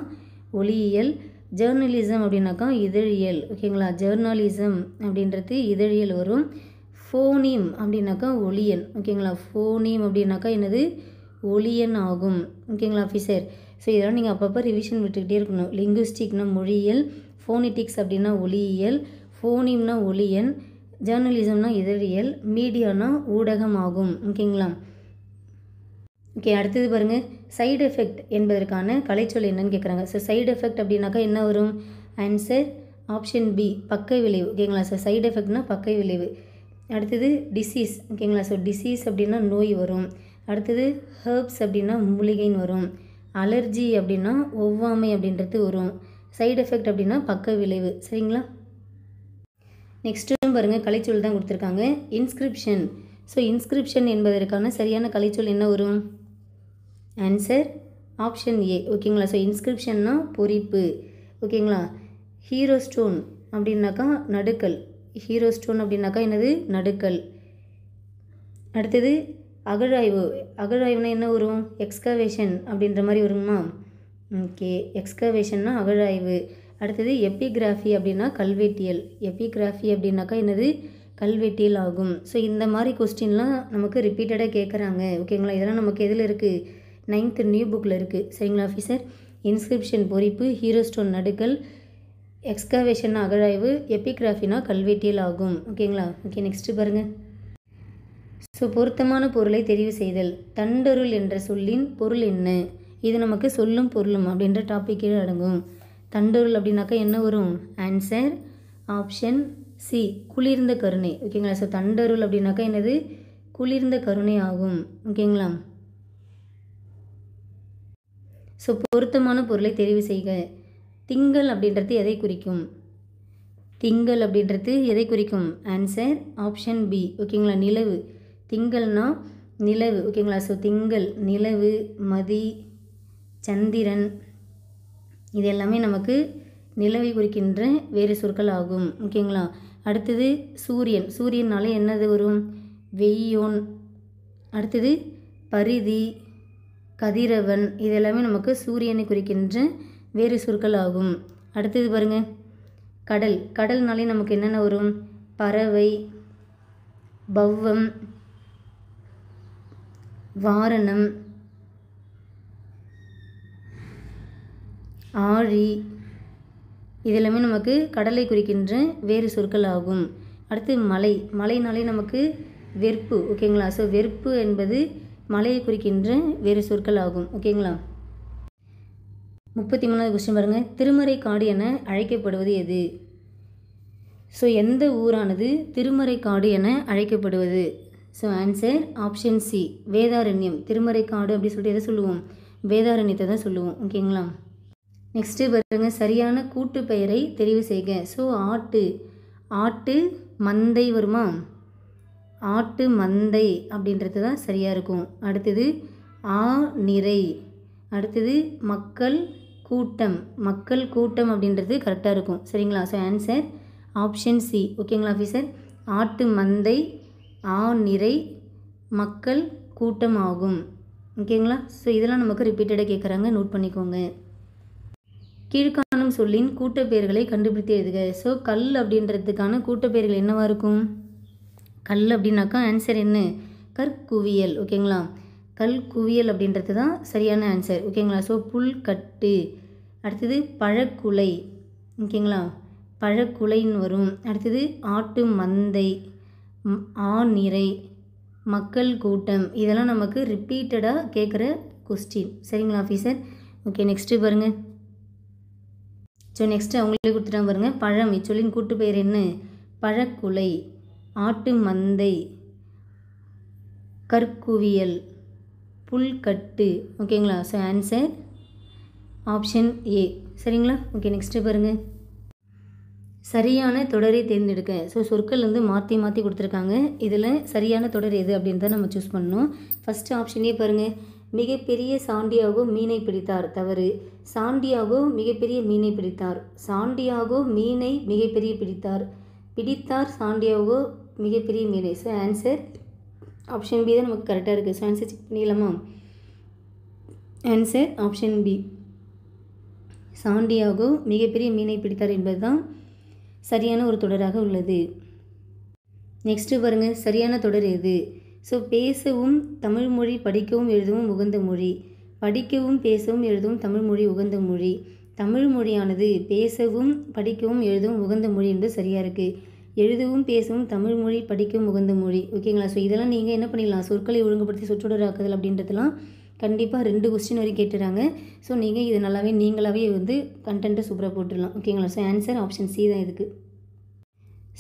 ஒலியியல். ஜேர்னலிசம் அப்படின்னாக்கா இதழியல் ஓகேங்களா. ஜேர்னலிசம் அப்படின்றது இதழியல் வரும். ஃபோனீம் அப்படின்னாக்கா ஒலியன் ஓகேங்களா. ஃபோனீம் அப்படின்னாக்கா என்னது, ஒலியன் ஆகும் ஓகேங்களா ஆஃபீஸர். ஸோ இதெல்லாம் நீங்கள் அப்பப்போ ரிவிஷன் விட்டுக்கிட்டே இருக்கணும். லிங்குஸ்டிக்னா மொழியியல், ஃபோனிட்டிக்ஸ் அப்படின்னா ஒலியியல், ஃபோனீம்னா ஒலியன், ஜேர்னலிசம்னா இதழியல், மீடியானா ஊடகம் ஆகும் ஓகேங்களா. ஓகே அடுத்தது பாருங்கள், சைடு எஃபெக்ட் என்பதற்கான கலைச்சொல் என்னன்னு கேட்குறாங்க. ஸோ சைடு எஃபெக்ட் அப்படின்னாக்கா என்ன வரும், ஆன்சர் ஆப்ஷன் பி பக்க விளைவு ஓகேங்களா. ஸோ சைடு எஃபெக்ட்னா பக்க விளைவு. அடுத்தது டிசீஸ் ஓகேங்களா. ஸோ டிசீஸ் அப்படின்னா நோய் வரும். அடுத்தது ஹெர்ப்ஸ் அப்படின்னா மூலிகைன்னு வரும். அலர்ஜி அப்படின்னா ஒவ்வாமை அப்படின்றது வரும். சைடு எஃபெக்ட் அப்படின்னா பக்க விளைவு சரிங்களா. நெக்ஸ்ட்டு பாருங்கள், கலைச்சொல் தான் கொடுத்துருக்காங்க. இன்ஸ்கிரிப்ஷன். ஸோ இன்ஸ்கிரிப்ஷன் என்பதற்கான சரியான கலைச்சொல் என்ன வரும், ஆன்சர் ஆப்ஷன் ஏ ஓகேங்களா. ஸோ இன்ஸ்கிரிப்ஷன்னா பொறிப்பு ஓகேங்களா. ஹீரோ ஸ்டோன் அப்படின்னாக்கா நடுக்கல். ஹீரோ ஸ்டோன் அப்படின்னாக்கா என்னது, நடுக்கல். அடுத்தது அகழாய்வு. அகழாய்வுனா என்ன வரும், எக்ஸ்கவேஷன் அப்படின்ற மாதிரி வருமா. ஓகே எக்ஸ்கவேஷன்னா அகழாய்வு. அடுத்தது எபிகிராஃபி அப்படின்னா கல்வெட்டியல். எபிகிராஃபி அப்படின்னாக்கா என்னது, கல்வெட்டியல் ஆகும். ஸோ இந்த மாதிரி கொஸ்டின்லாம் நமக்கு ரிப்பீட்டடாக கேட்குறாங்க ஓகேங்களா. இதெல்லாம் நமக்கு எதில் இருக்குது, 9th நியூ புக்கில் இருக்குது சரிங்களா ஆஃபீஸர். இன்ஸ்கிரிப்ஷன் பொறிப்பு, ஹீரோ ஸ்டோன் நடுக்கல், எக்ஸ்கவேஷன் அகழாய்வு, எபிகிராஃபினா கல்வெட்டியல் ஆகும் ஓகேங்களா. ஓகே நெக்ஸ்ட்டு பாருங்கள். ஸோ பொருத்தமான பொருளை தெரிவு செய்தல். தண்டருள் என்ற சொல்லின் பொருள் என்ன, இது நமக்கு சொல்லும் பொருளும் அப்படின்ற டாபிக் கீழே அடங்கும். தண்டருள் அப்படின்னாக்கா என்ன வரும், ஆன்சர் ஆப்ஷன் சி குளிர்ந்த கருணை. ஓகேங்களா? ஸோ தண்டருள் அப்படின்னாக்கா என்னது? குளிர்ந்த கருணை ஆகும். ஓகேங்களா? ஸோ பொருத்தமான பொருளை தெரிவு செய்க. திங்கள் அப்படின்றது எதை குறிக்கும்? திங்கள் அப்படின்றது எதை குறிக்கும்? Answer option B. ஓகேங்களா? நிலவு. திங்கள்னா நிலவு. ஓகேங்களா? ஸோ திங்கள், நிலவு, மதி, சந்திரன் இது எல்லாமே நமக்கு நிலவை குறிக்கின்ற வேறு சொற்கள் ஆகும். ஓகேங்களா? அடுத்தது சூரியன். சூரியனாலே என்னது வரும்? வெய்யோன். அடுத்தது பரிதி, கதிரவன் இது எல்லாமே நமக்கு சூரியனை குறிக்கின்ற வேறு சொற்கள் ஆகும். அடுத்தது பாருங்கள், கடல். கடல்னாலே நமக்கு என்னென்ன வரும்? பறவை, பவ்வம், வாரணம், ஆழி இதெல்லாமே நமக்கு கடலை குறிக்கின்ற வேறு சொற்கள் ஆகும். அடுத்து மலை. மலைனாலே நமக்கு வெறுப்பு. ஓகேங்களா? ஸோ வெறுப்பு என்பது மலையை குறிக்கின்ற வேறு சொற்கள் ஆகும். ஓகேங்களா? 33வது கொஸ்டின் பாருங்கள். திருமறைக்காடு என அழைக்கப்படுவது எது? ஸோ எந்த ஊரானது திருமறைக்காடு என அழைக்கப்படுவது? So answer option C Vedaranyam. Thirumaraikkadu அப்படி சொல்லிட்டு எதை சொல்லுவோம்? வேதாரண்யத்தை தான் சொல்லுவோம். ஓகேங்களா? நெக்ஸ்ட்டு பாருங்க, சரியான கூட்டு பெயரை தெரிவு செய்க. ஸோ ஆட்டு மந்தை வருமா? ஆட்டு மந்தை அப்படின்றது தான் சரியாக இருக்கும். அடுத்தது நிறை. அடுத்தது மக்கள் கூட்டம். மக்கள் கூட்டம் அப்படின்றது கரெக்டாக இருக்கும். சரிங்களா? So answer option C. ஓகேங்களா ஆஃபீஸர்? ஆட்டு மந்தை, நிறை, மக்கள் கூட்டம் ஆகும். ஓகேங்களா? ஸோ இதெல்லாம் நமக்கு ரிப்பீட்டடாக கேட்குறாங்க, நோட் பண்ணிக்கோங்க. கீழ்காணும் சொல்லின் கூட்டப்பெயர்களை கண்டுபிடித்து எழுதுக. ஸோ கல் அப்படின்றதுக்கான கூட்டப்பெயர்கள் என்னவாக இருக்கும்? கல் அப்படின்னாக்கா ஆன்சர் என்ன? கற்குவியல். ஓகேங்களா? கல்குவியல் அப்படின்றது தான் சரியான ஆன்சர். ஓகேங்களா? ஸோ புல்கட்டு. அடுத்தது பழக்குலை. ஓகேங்களா? பழக்குலைன்னு வரும். அடுத்தது ஆட்டு மந்தை, நிறை, மக்கள் கூட்டம் இதெல்லாம் நமக்கு ரிப்பீட்டடாக கேட்குற கொஸ்டின். சரிங்களா ஆஃபீஸர்? ஓகே, நெக்ஸ்ட்டு பாருங்கள். ஸோ நெக்ஸ்ட்டு அவங்களே கொடுத்துட்டாங்க பாருங்கள். பழம் இச்சொல்லின் கூட்டு பெயர் என்ன? பழக்குலை, ஆட்டு மந்தை, கற்குவியல், புல்கட்டு. ஓகேங்களா? So answer option A. சரிங்களா? ஓகே, நெக்ஸ்ட்டு பாருங்கள். சரியான தொடரை தேர்ந்தெடுக்க. ஸோ சொற்கள் வந்து மாற்றி மாற்றி கொடுத்துருக்காங்க. இதில் சரியான தொடர் எது அப்படின்னு தான் நம்ம சூஸ் பண்ணணும். ஃபஸ்ட்டு ஆப்ஷனே பாருங்கள். மிகப்பெரிய சாண்டியாகோ மீனை பிடித்தார். தவறு. சாண்டியாகோ மிகப்பெரிய மீனை பிடித்தார். சாண்டியாகோ மீனை மிகப்பெரிய பிடித்தார். பிடித்தார் சாண்டியாகோ மிகப்பெரிய மீனை. ஸோ ஆன்சர் ஆப்ஷன் பி தான் நமக்கு கரெக்டாக இருக்குது. ஸோ ஆன்சர் செக் பண்ணிடலாமா? Answer option B. சாண்டியாகோ மிகப்பெரிய மீனை பிடித்தார் என்பது தான் சரியான ஒரு தொடராக உள்ளது. நெக்ஸ்ட்டு பாருங்கள், சரியான தொடர் எது? ஸோ பேசவும் தமிழ் மொழி, படிக்கவும் எழுதவும் உகந்த மொழி. படிக்கவும் பேசவும் எழுதவும் தமிழ் மொழி உகந்த மொழி. தமிழ் மொழியானது பேசவும் படிக்கவும் எழுதவும் உகந்த மொழி என்பது சரியாக இருக்குது. எழுதவும் பேசவும் தமிழ் மொழி, படிக்கவும் உகந்த மொழி. ஓகேங்களா? ஸோ இதெல்லாம் நீங்கள் என்ன பண்ணிடலாம்? சொற்களை ஒழுங்குபடுத்தி சொற்றொடராக்குதல் அப்படின்றதுலாம் கண்டிப்பாக 2 கொஸ்டின் வரைக்கும் கேட்டுறாங்க. ஸோ நீங்கள் இது நல்லாவே நீங்களாகவே வந்து கண்டென்ட்டை சூப்பராக போட்டுடலாம். ஓகேங்களா? ஸோ ஆன்சர் ஆப்ஷன் சி தான் இதுக்கு.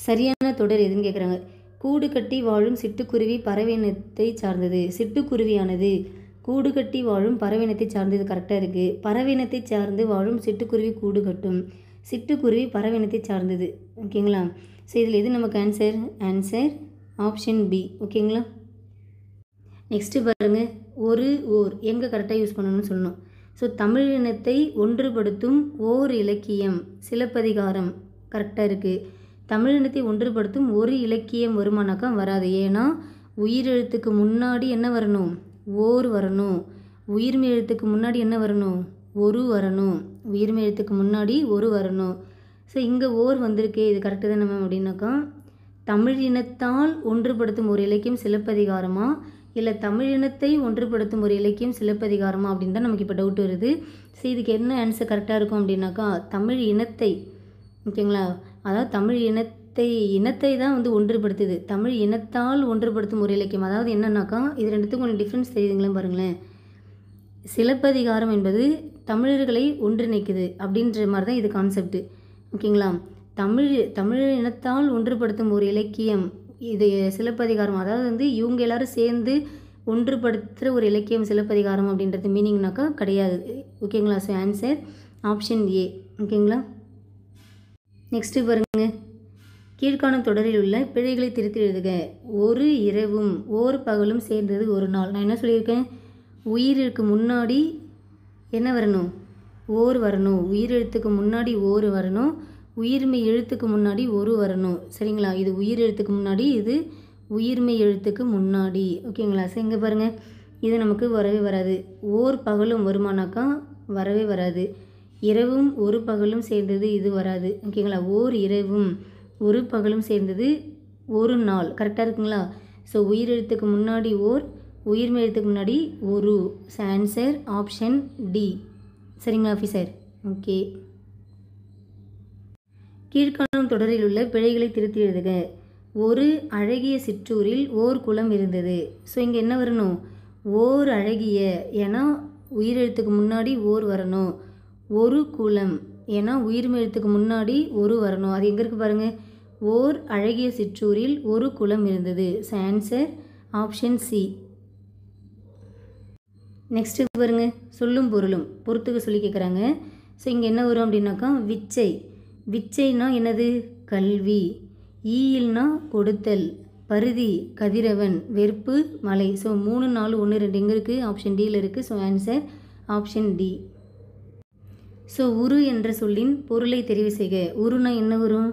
சரியான தொடர் எதுன்னு கேட்குறாங்க. கூடு கட்டி வாழும் சிட்டுக்குருவி பறவையினத்தை சார்ந்தது. சிட்டுக்குருவியானது கூடு கட்டி வாழும் பறவையினத்தை சார்ந்தது கரெக்டாக இருக்குது. பறவையினத்தை சார்ந்து வாழும் சிட்டுக்குருவி கூடு கட்டும். சிட்டுக்குருவி பறவையினத்தை சார்ந்தது. ஓகேங்களா? ஸோ இதில் எது நமக்கு ஆன்சர்? Answer option B. ஓகேங்களா? நெக்ஸ்ட்டு பாருங்கள், ஓர் எங்கே கரெக்டாக யூஸ் பண்ணணும்னு சொல்லணும். ஸோ தமிழினத்தை ஒன்றுபடுத்தும் ஓர் இலக்கியம் சிலப்பதிகாரம் கரெக்டாக இருக்குது. தமிழினத்தை ஒன்றுபடுத்தும் ஒரு இலக்கியம் வருமானாக்கா வராது. ஏன்னா உயிரெழுத்துக்கு முன்னாடி என்ன வரணும்? ஓர் வரணும். உயிர்மெய் எழுத்துக்கு முன்னாடி என்ன வரணும்? ஒரு வரணும். உயிர்மெய் எழுத்துக்கு முன்னாடி ஒரு வரணும். ஸோ இங்கே ஓர் வந்திருக்கு, இது கரெக்டு தான் நம்ம அப்படின்னாக்கா தமிழ் இனத்தால் ஒன்றுபடுத்தும் ஒரு இலக்கியம் சிலப்பதிகாரமா இல்லை தமிழினத்தை ஒன்றுபடுத்தும் ஒரு இலக்கியம் சிலப்பதிகாரமா அப்படின்னு தான் நமக்கு இப்போ டவுட் வருது. ஸோ இதுக்கு என்ன ஆன்சர் கரெக்டாக இருக்கும் அப்படின்னாக்கா தமிழ் இனத்தை. ஓகேங்களா? அதாவது தமிழ் இனத்தை தான் வந்து ஒன்றுபடுத்துது. தமிழ் இனத்தால் ஒன்றுபடுத்தும் ஒரு இலக்கியம். அதாவது என்னன்னாக்கா இது ரெண்டுத்துக்கும் கொஞ்சம் டிஃப்ரென்ஸ் தெரியுதுங்களா பாருங்களேன். சிலப்பதிகாரம் என்பது தமிழர்களை ஒன்றிணைக்குது அப்படின்ற மாதிரி தான் இது கான்செப்ட். ஓகேங்களா? தமிழ் இனத்தால் ஒன்றுபடுத்தும் ஒரு இலக்கியம் இது சிலப்பதிகாரம். அதாவது வந்து இவங்க எல்லாரும் சேர்ந்து ஒன்றுபடுத்துகிற ஒரு இலக்கியம் சிலப்பதிகாரம் அப்படின்றது மீனிங்னாக்கா கிடையாது. ஓகேங்களா? So answer option A. ஓகேங்களா? நெக்ஸ்ட்டு பாருங்க, கீழ்காணும் தொடரில் உள்ள பிழைகளை திருத்தி எழுதுக. ஒரு இரவும் ஓர் பகலும் சேர்ந்தது ஒரு நாள். நான் என்ன சொல்லியிருக்கேன்? உயிருக்கு முன்னாடி என்ன வரணும்? ஓர் வரணும். உயிர் எழுத்துக்கு முன்னாடி ஓர் வரணும். உயிர்மை எழுத்துக்கு முன்னாடி ஒரு வரணும். சரிங்களா? இது உயிர் எழுத்துக்கு முன்னாடி, இது உயிர்மை எழுத்துக்கு முன்னாடி. ஓகேங்களா? ஸோ இங்கே பாருங்கள், இது நமக்கு வரவே வராது. ஓர் பகலும் வருமானாக்கா வரவே வராது. இரவும் ஒரு பகலும் சேர்ந்தது இது வராது. ஓகேங்களா? ஓர் இரவும் ஒரு பகலும் சேர்ந்தது ஒரு நாள். கரெக்டாக இருக்குங்களா? ஸோ உயிர் எழுத்துக்கு முன்னாடி ஓர், உயிர்மை எழுத்துக்கு முன்னாடி ஒரு. So answer option D. சரிங்களா ஆஃபீஸர்? ஓகே. கீழ்காணும் தொடரில் உள்ள பிழைகளை திருத்தி எழுதுக. ஒரு அழகிய சிற்றூரில் ஓர் குளம் இருந்தது. ஸோ இங்கே என்ன வரணும்? ஓர் அழகிய, ஏன்னா உயிரெழுத்துக்கு முன்னாடி ஓர் வரணும். ஒரு குளம், ஏன்னா உயிர்மை எழுத்துக்கு முன்னாடி ஒரு வரணும். அது எங்கே இருக்குது பாருங்கள்? ஓர் அழகிய சிற்றூரில் ஒரு குளம் இருந்தது. So answer option C. Next பாருங்கள், சொல்லும் பொருளும் பொறுத்துக்க சொல்லி கேட்குறாங்க. ஸோ இங்கே என்ன வரும் அப்படின்னாக்கா விச்சை. விச்சைனா என்னது? கல்வி. ஈயில்னா கொடுத்தல். பருதி கதிரவன். வெறுப்பு மலை. ஸோ 3 4 1 2 எங்கே இருக்குது? ஆப்ஷன் டியில் இருக்குது. So answer option D. So உரு என்ற சொல்லின் பொருளை தெரிவு செய்க. உருனா என்ன வரும்?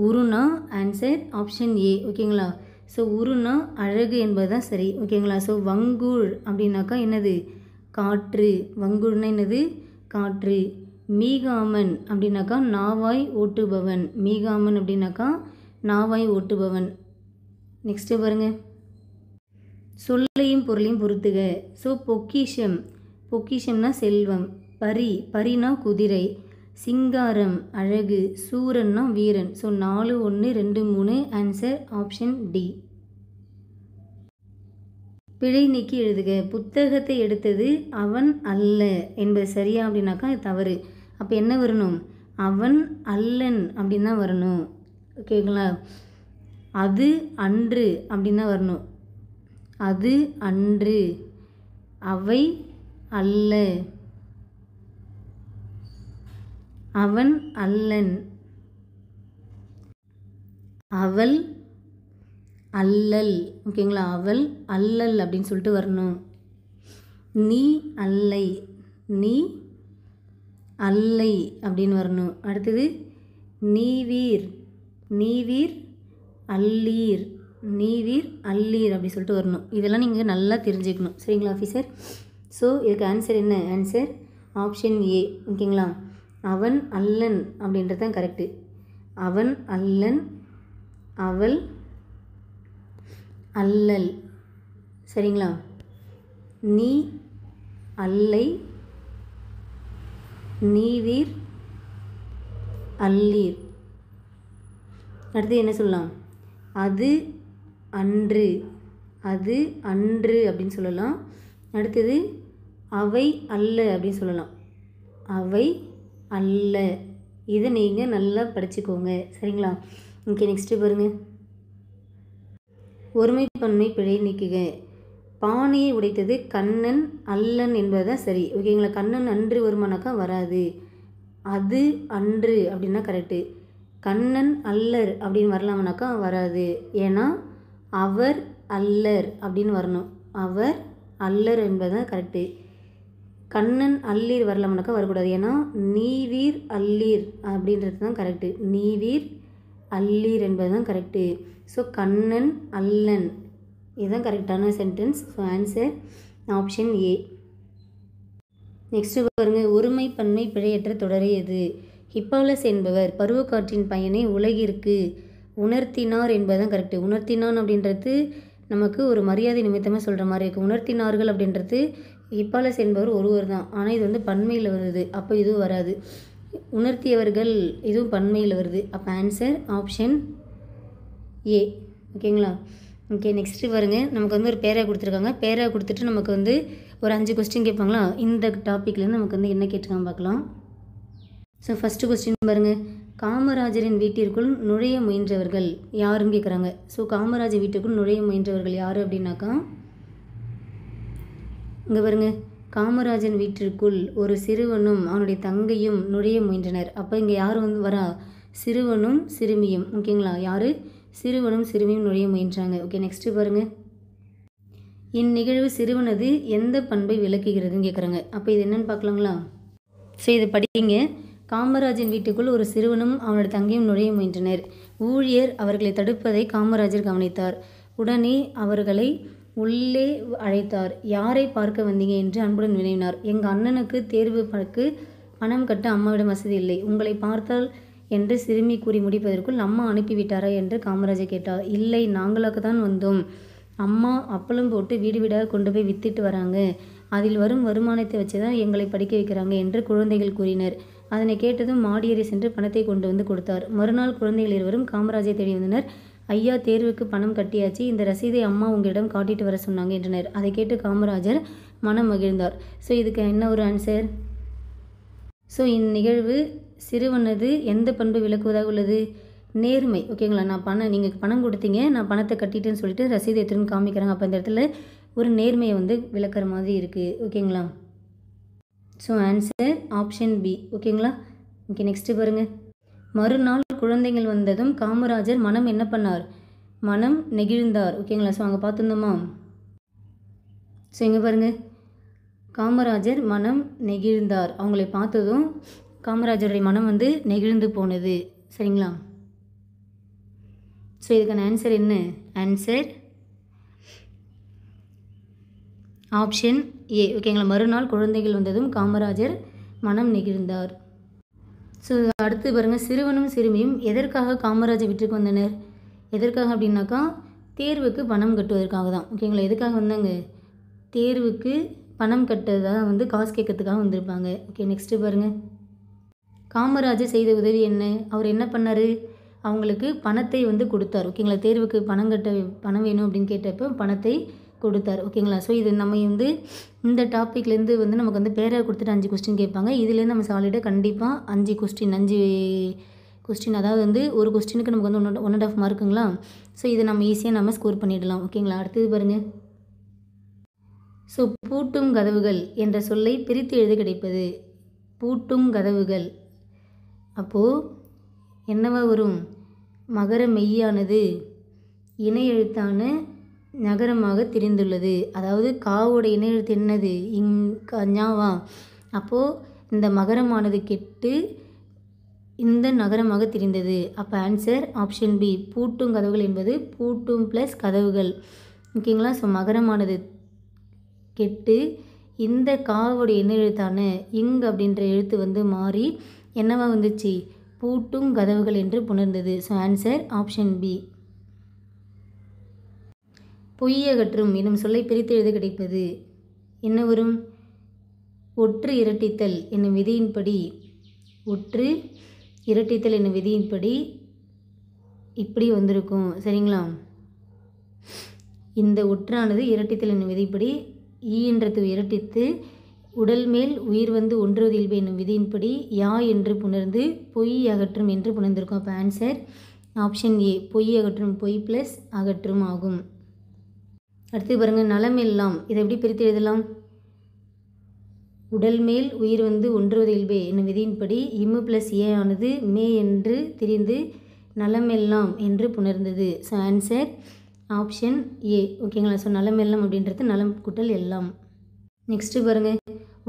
உருனா ஆன்சர் ஆப்ஷன் ஏ. ஓகேங்களா? ஸோ உருனா அழகு என்பது தான் சரி. ஓகேங்களா? ஸோ வங்கூழ் அப்படின்னாக்கா என்னது? காற்று. வங்கூழ்னா என்னது? காற்று. மீகாமன் அப்படின்னாக்கா நாவாய் ஓட்டுபவன். மீகாமன் அப்படின்னாக்கா நாவாய் ஓட்டுபவன். நெக்ஸ்ட்டு பாருங்கள், சொல்லையும் பொருளையும் பொறுத்துக. ஸோ பொக்கிஷம். பொக்கிஷம்னா செல்வம். பரி. பரினா குதிரை. சிங்காரம் அழகு. சூரன்னா வீரன். So 4 1 2 3 answer option D. பிழை நீக்கி எழுதுக. புத்தகத்தை எடுத்தது அவன் அல்ல என்பது சரியா அப்படின்னாக்கா தவறு. அப்போ என்ன வரணும்? அவன் அல்லன் அப்படின்னு தான் வரணும். ஓகேங்களா? அது அன்று அப்படின்னு தான் வரணும். அது அன்று. அவை அல்ல. அவன் அல்லன். அவள் அல்லல். ஓகேங்களா? அவள் அல்லல் அப்படின்னு சொல்லிட்டு வரணும். நீ அல்லை. நீ அல்லை அப்படின்னு வரணும். அடுத்தது நீவீர். நீவீர் அல்லீர். நீவீர் அல்லீர் அப்படி சொல்லிட்டு வரணும். இதெல்லாம் நீங்கள் நல்லா தெரிஞ்சுக்கணும். சரிங்களா ஆஃபீஸர்? ஸோ இதுக்கு ஆன்சர் என்ன? Answer option A. ஓகேங்களா? அவன் அல்லன் அப்படின்றது தான் கரெக்டு. அவன் அல்லன். அவள் அல்லல். சரிங்களா? நீ அல்லை. நீவீர் அல்லீர். அடுத்து என்ன சொல்லலாம்? அது அன்று. அது அன்று அப்படின்னு சொல்லலாம். அடுத்தது அவை அல்ல அப்படின்னு சொல்லலாம். அவை அல்ல. இதை நீங்கள் நல்லா படிச்சுக்கோங்க. சரிங்களா? ஓகே. நெக்ஸ்ட்டு பாருங்கள், ஒருமைப்பன்மை பிழை நீக்குக. பானையை உடைத்தது கண்ணன் அல்லன் என்பதுதான் சரி. ஓகேங்களா? கண்ணன் அன்று வருமானாக்கா வராது. அது அன்று அப்படின்னா கரெக்டு. கண்ணன் அல்லர் அப்படின்னு வரலாமனாக்கா வராது. ஏன்னா அவர் அல்லர் அப்படின்னு வரணும். அவர் அல்லர் என்பதுதான் கரெக்டு. கண்ணன் அல்லீர் வரலாமனாக்கா வரக்கூடாது. ஏன்னா நீவீர் அல்லீர் அப்படின்றது தான் கரெக்டு. நீவீர் அல்லீர் என்பது தான் கரெக்டு. ஸோ கண்ணன் அல்லன் இதுதான் கரெக்டான சென்டென்ஸ். ஸோ ஆன்சர் ஆப்ஷன் ஏ. நெக்ஸ்ட்டு பாருங்கள், ஒருமை பன்மை பிழையற்ற தொடரே எது? ஹிப்பாலஸ் என்பவர் பருவக்காற்றின் பயனை உலகிற்கு உணர்த்தினார் என்பதுதான் கரெக்டு. உணர்த்தினான் அப்படின்றது நமக்கு ஒரு மரியாதை நிமித்தமாக சொல்கிற மாதிரி இருக்குது. உணர்த்தினார்கள் அப்படின்றது ஹிப்பாலஸ் என்பவர் ஒருவர் தான். ஆனால் இது வந்து பன்மையில் வருது. அப்போ இதுவும் வராது. உணர்த்தியவர்கள் இதுவும் பன்மையில் வருது. அப்போ ஆன்சர் ஆப்ஷன் ஏ. ஓகேங்களா? ஓகே. நெக்ஸ்ட்டு பாருங்க, நமக்கு வந்து ஒரு பேரா கொடுத்துருக்காங்க. பேரா கொடுத்துட்டு நமக்கு வந்து ஒரு 5 கொஸ்டின் கேட்பாங்களா? இந்த டாப்பிக்லேருந்து நமக்கு வந்து என்ன கேட்டிருக்காங்க பார்க்கலாம். ஸோ ஃபஸ்ட்டு கொஸ்டின் பாருங்கள், காமராஜரின் வீட்டிற்குள் நுழைய முயன்றவர்கள் யாருன்னு கேட்குறாங்க. ஸோ காமராஜர் வீட்டுக்குள் நுழைய முயன்றவர்கள் யார் அப்படின்னாக்கா, இங்கே பாருங்க, காமராஜன் வீட்டிற்குள் ஒரு சிறுவனும் அவனுடைய தங்கையும் நுழைய முயன்றனர். அப்போ இங்கே யார் வந்து வரா? சிறுவனும் சிறுமியும். ஓகேங்களா? யார்? சிறுவனும் சிறுமியும் நுழைய முயன்றாங்க. ஓகே, நெக்ஸ்ட்டு பாருங்கள். இந்நிகழ்வு சிறுவனது எந்த பண்பை விளக்குகிறதுன்னு கேட்குறாங்க. அப்போ இது என்னென்னு பார்க்கலாங்களா? ஸோ இது படிங்க. காமராஜன் வீட்டுக்குள் ஒரு சிறுவனும் அவனோட தங்கையும் நுழைய முயன்றனர். ஊழியர் அவர்களை தடுப்பதை காமராஜர் கவனித்தார். உடனே அவர்களை உள்ளே அழைத்தார். யாரை பார்க்க வந்தீங்க என்று அன்புடன் வினவினார். எங்கள் அண்ணனுக்கு தேர்வுக்கு பணம் கட்ட அம்மாவிடம் வசதி இல்லை. உங்களை பார்த்தால் என்று சிறுமி கூறி முடிப்பதற்குள் அம்மா அனுப்பிவிட்டாரா என்று காமராஜர் கேட்டார். இல்லை, நாங்களாக தான் வந்தோம். அம்மா அப்பளம் போட்டு வீடு வீடாக கொண்டு போய் வித்துட்டு வராங்க. அதில் வரும் வருமானத்தை வச்சு தான் எங்களை படிக்க வைக்கிறாங்க என்று குழந்தைகள் கூறினர். அதனை கேட்டதும் மாடியேறி சென்று பணத்தை கொண்டு வந்து கொடுத்தார். மறுநாள் குழந்தைகள் இருவரும் காமராஜை தேடி வந்தனர். ஐயா, தேர்வுக்கு பணம் கட்டியாச்சு, இந்த ரசீதை அம்மா உங்களிடம் காட்டிட்டு வர சொன்னாங்க என்றனர். அதை கேட்டு காமராஜர் மனம் மகிழ்ந்தார். ஸோ இதுக்கு என்ன ஒரு ஆன்சர்? ஸோ இந்நிகழ்வு சிறுவனது எந்த பண்பு விளக்குவதாக உள்ளது? நேர்மை. ஓகேங்களா? நீங்கள் பணம் கொடுத்தீங்க, நான் பணத்தை கட்டிட்டேன்னு சொல்லிட்டு ரசீதை எடுத்துன்னு காமிக்கிறாங்க. அப்போ இந்த இடத்துல ஒரு நேர்மையை வந்து விளக்குற மாதிரி இருக்குது. ஓகேங்களா? So answer option B. ஓகேங்களா? ஓகே, நெக்ஸ்ட்டு பாருங்கள். மறுநாள் குழந்தைகள் வந்ததும் காமராஜர் மனம் என்ன பண்ணார்? மனம் நெகிழ்ந்தார். ஓகேங்களா? ஸோ அங்கே பார்த்துருந்தோமா? ஸோ இங்கே பாருங்கள், காமராஜர் மனம் நெகிழ்ந்தார். அவங்களை பார்த்ததும் காமராஜருடைய மனம் வந்து நெகிழ்ந்து போனது. சரிங்களா? ஸோ இதுக்கான ஆன்சர் என்ன? Answer option A. ஓகேங்களா? மறுநாள் குழந்தைகள் வந்ததும் காமராஜர் மனம் நெகிழ்ந்தார். ஸோ அடுத்து பாருங்கள், சிறுவனும் சிறுமியும் எதற்காக காமராஜர் வீட்டுக்கு வந்தனர்? எதற்காக அப்படின்னாக்கா, தேர்வுக்கு பணம் கட்டுவதற்காக தான். ஓகேங்களா? எதுக்காக வந்தாங்க? தேர்வுக்கு பணம் கட்டுறதாக வந்து காசு கேட்கறதுக்காக வந்திருப்பாங்க. ஓகே, நெக்ஸ்ட்டு பாருங்கள். காமராஜர் செய்த உதவி என்ன? அவர் என்ன பண்ணார்? அவங்களுக்கு பணத்தை வந்து கொடுத்தார். ஓகேங்களா? தேர்வுக்கு பணம் வேணும் அப்படின்னு கேட்டப்போ பணத்தை கொடுத்தார். ஓகேங்களா? ஸோ இது நம்ம வந்து இந்த டாப்பிக்லேருந்து வந்து நமக்கு வந்து பேராக கொடுத்துட்டு 5 கொஸ்டின் கேட்பாங்க. இதுலேருந்து நம்ம சாலிடாக கண்டிப்பாக 5 கொஸ்டின், அதாவது வந்து ஒரு கொஸ்டினுக்கு நமக்கு வந்து 1.5 மார்க்குங்களா. ஸோ இதை நம்ம ஈஸியாக நம்ம ஸ்கோர் பண்ணிடலாம். ஓகேங்களா? அடுத்தது பாருங்கள். ஸோ பூட்டும் கதவுகள் என்ற சொல்லை பிரித்து எழுத கிடைப்பது. பூட்டும் கதவுகள், அப்போது என்னவா வரும்? மகர மெய்யானது இணை எழுத்தான நகரமாக தெரிந்துள்ளது. அதாவது காவோட இணை எழுத்து என்னது? ஞாவா. அப்போது இந்த மகரமானது கெட்டு இந்த நகரமாக தெரிந்தது. அப்போ ஆன்சர் ஆப்ஷன் பி. பூட்டும் கதவுகள் என்பது பூட்டும் ப்ளஸ் கதவுகள். ஓகேங்களா? ஸோ மகரமானது கெட்டு இந்த காவோடைய இணை எழுத்தான அப்படின்ற எழுத்து வந்து மாறி என்னவா வந்துச்சு? பூட்டும் கதவுகள் என்று புணர்ந்தது. So answer option B. பொய்யகற்றும் என்னும் சொல்லை பிரித்து எழுத கிடைப்பது என்ன வரும்? ஒற்று இரட்டித்தல் என்னும் விதியின்படி, ஒற்று இரட்டித்தல் என்னும் விதியின்படி இப்படி வந்திருக்கும். சரிங்களா? இந்த ஒற்றானது இரட்டித்தல் என்னும் விதிப்படி ஈன்றது இரட்டித்து உடல் மேல் உயிர் வந்து ஒன்றுவது இயல்பு என்னும் விதியின்படி யா என்று புணர்ந்து பொய் அகற்றும் என்று புணர்ந்திருக்கும். அப்போ ஆன்சர் ஆப்ஷன் ஏ. பொய் அகற்றும், பொய் ப்ளஸ் அகற்றும் ஆகும். அடுத்து பாருங்கள், நலம் எல்லாம். இதை எப்படி பிரித்து எழுதலாம்? உடல் மேல் உயிர் வந்து ஒன்றுவது இயல்பே என்னும் விதியின்படி இம்மு ப்ளஸ் ஏ ஆனது மே என்று திரிந்து நலமெல்லாம் என்று புணர்ந்தது. So answer option A. ஓகேங்களா? ஸோ நலமெல்லாம் அப்படின்றது நலம் கூட்டல் எல்லாம். நெக்ஸ்ட்டு பாருங்கள்,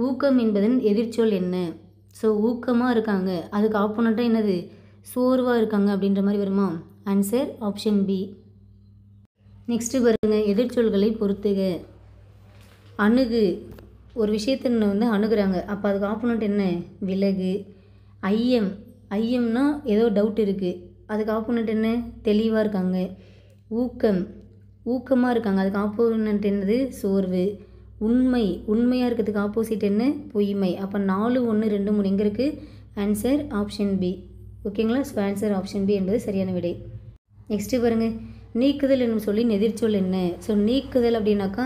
ஊக்கம் என்பதன் எதிர்ச்சொல் என்ன? ஸோ ஊக்கமாக இருக்காங்க, அதுக்கு ஆப்போனண்ட்டாக என்னது? சோர்வாக இருக்காங்க அப்படின்ற மாதிரி வருமா? Answer option B. நெக்ஸ்ட்டு பாருங்கள், எதிர்ச்சொல்களை பொறுத்துக. அணுகு, ஒரு விஷயத்தை வந்து அணுகுறாங்க, அப்போ அதுக்கு ஆப்போனண்ட் என்ன? விலகு. ஐயம்னா ஏதோ டவுட் இருக்குது, அதுக்கு ஆப்போனண்ட் என்ன? தெளிவாக இருக்காங்க. ஊக்கமாக இருக்காங்க, அதுக்கு ஆப்போனண்ட் என்னது? சோர்வு. உண்மையாக இருக்கிறதுக்கு ஆப்போசிட் என்ன? பொய்மை. அப்போ 4, 1, 2, 3 எங்கே இருக்குது? Answer option B. ஓகேங்களா? ஸோ ஆன்சர் ஆப்ஷன் பி என்பது சரியான விடை. நெக்ஸ்ட்டு பாருங்கள், நீக்குதல் என்னும் சொல்லின் எதிர்ச்சொல் என்ன? ஸோ நீக்குதல் அப்படின்னாக்கா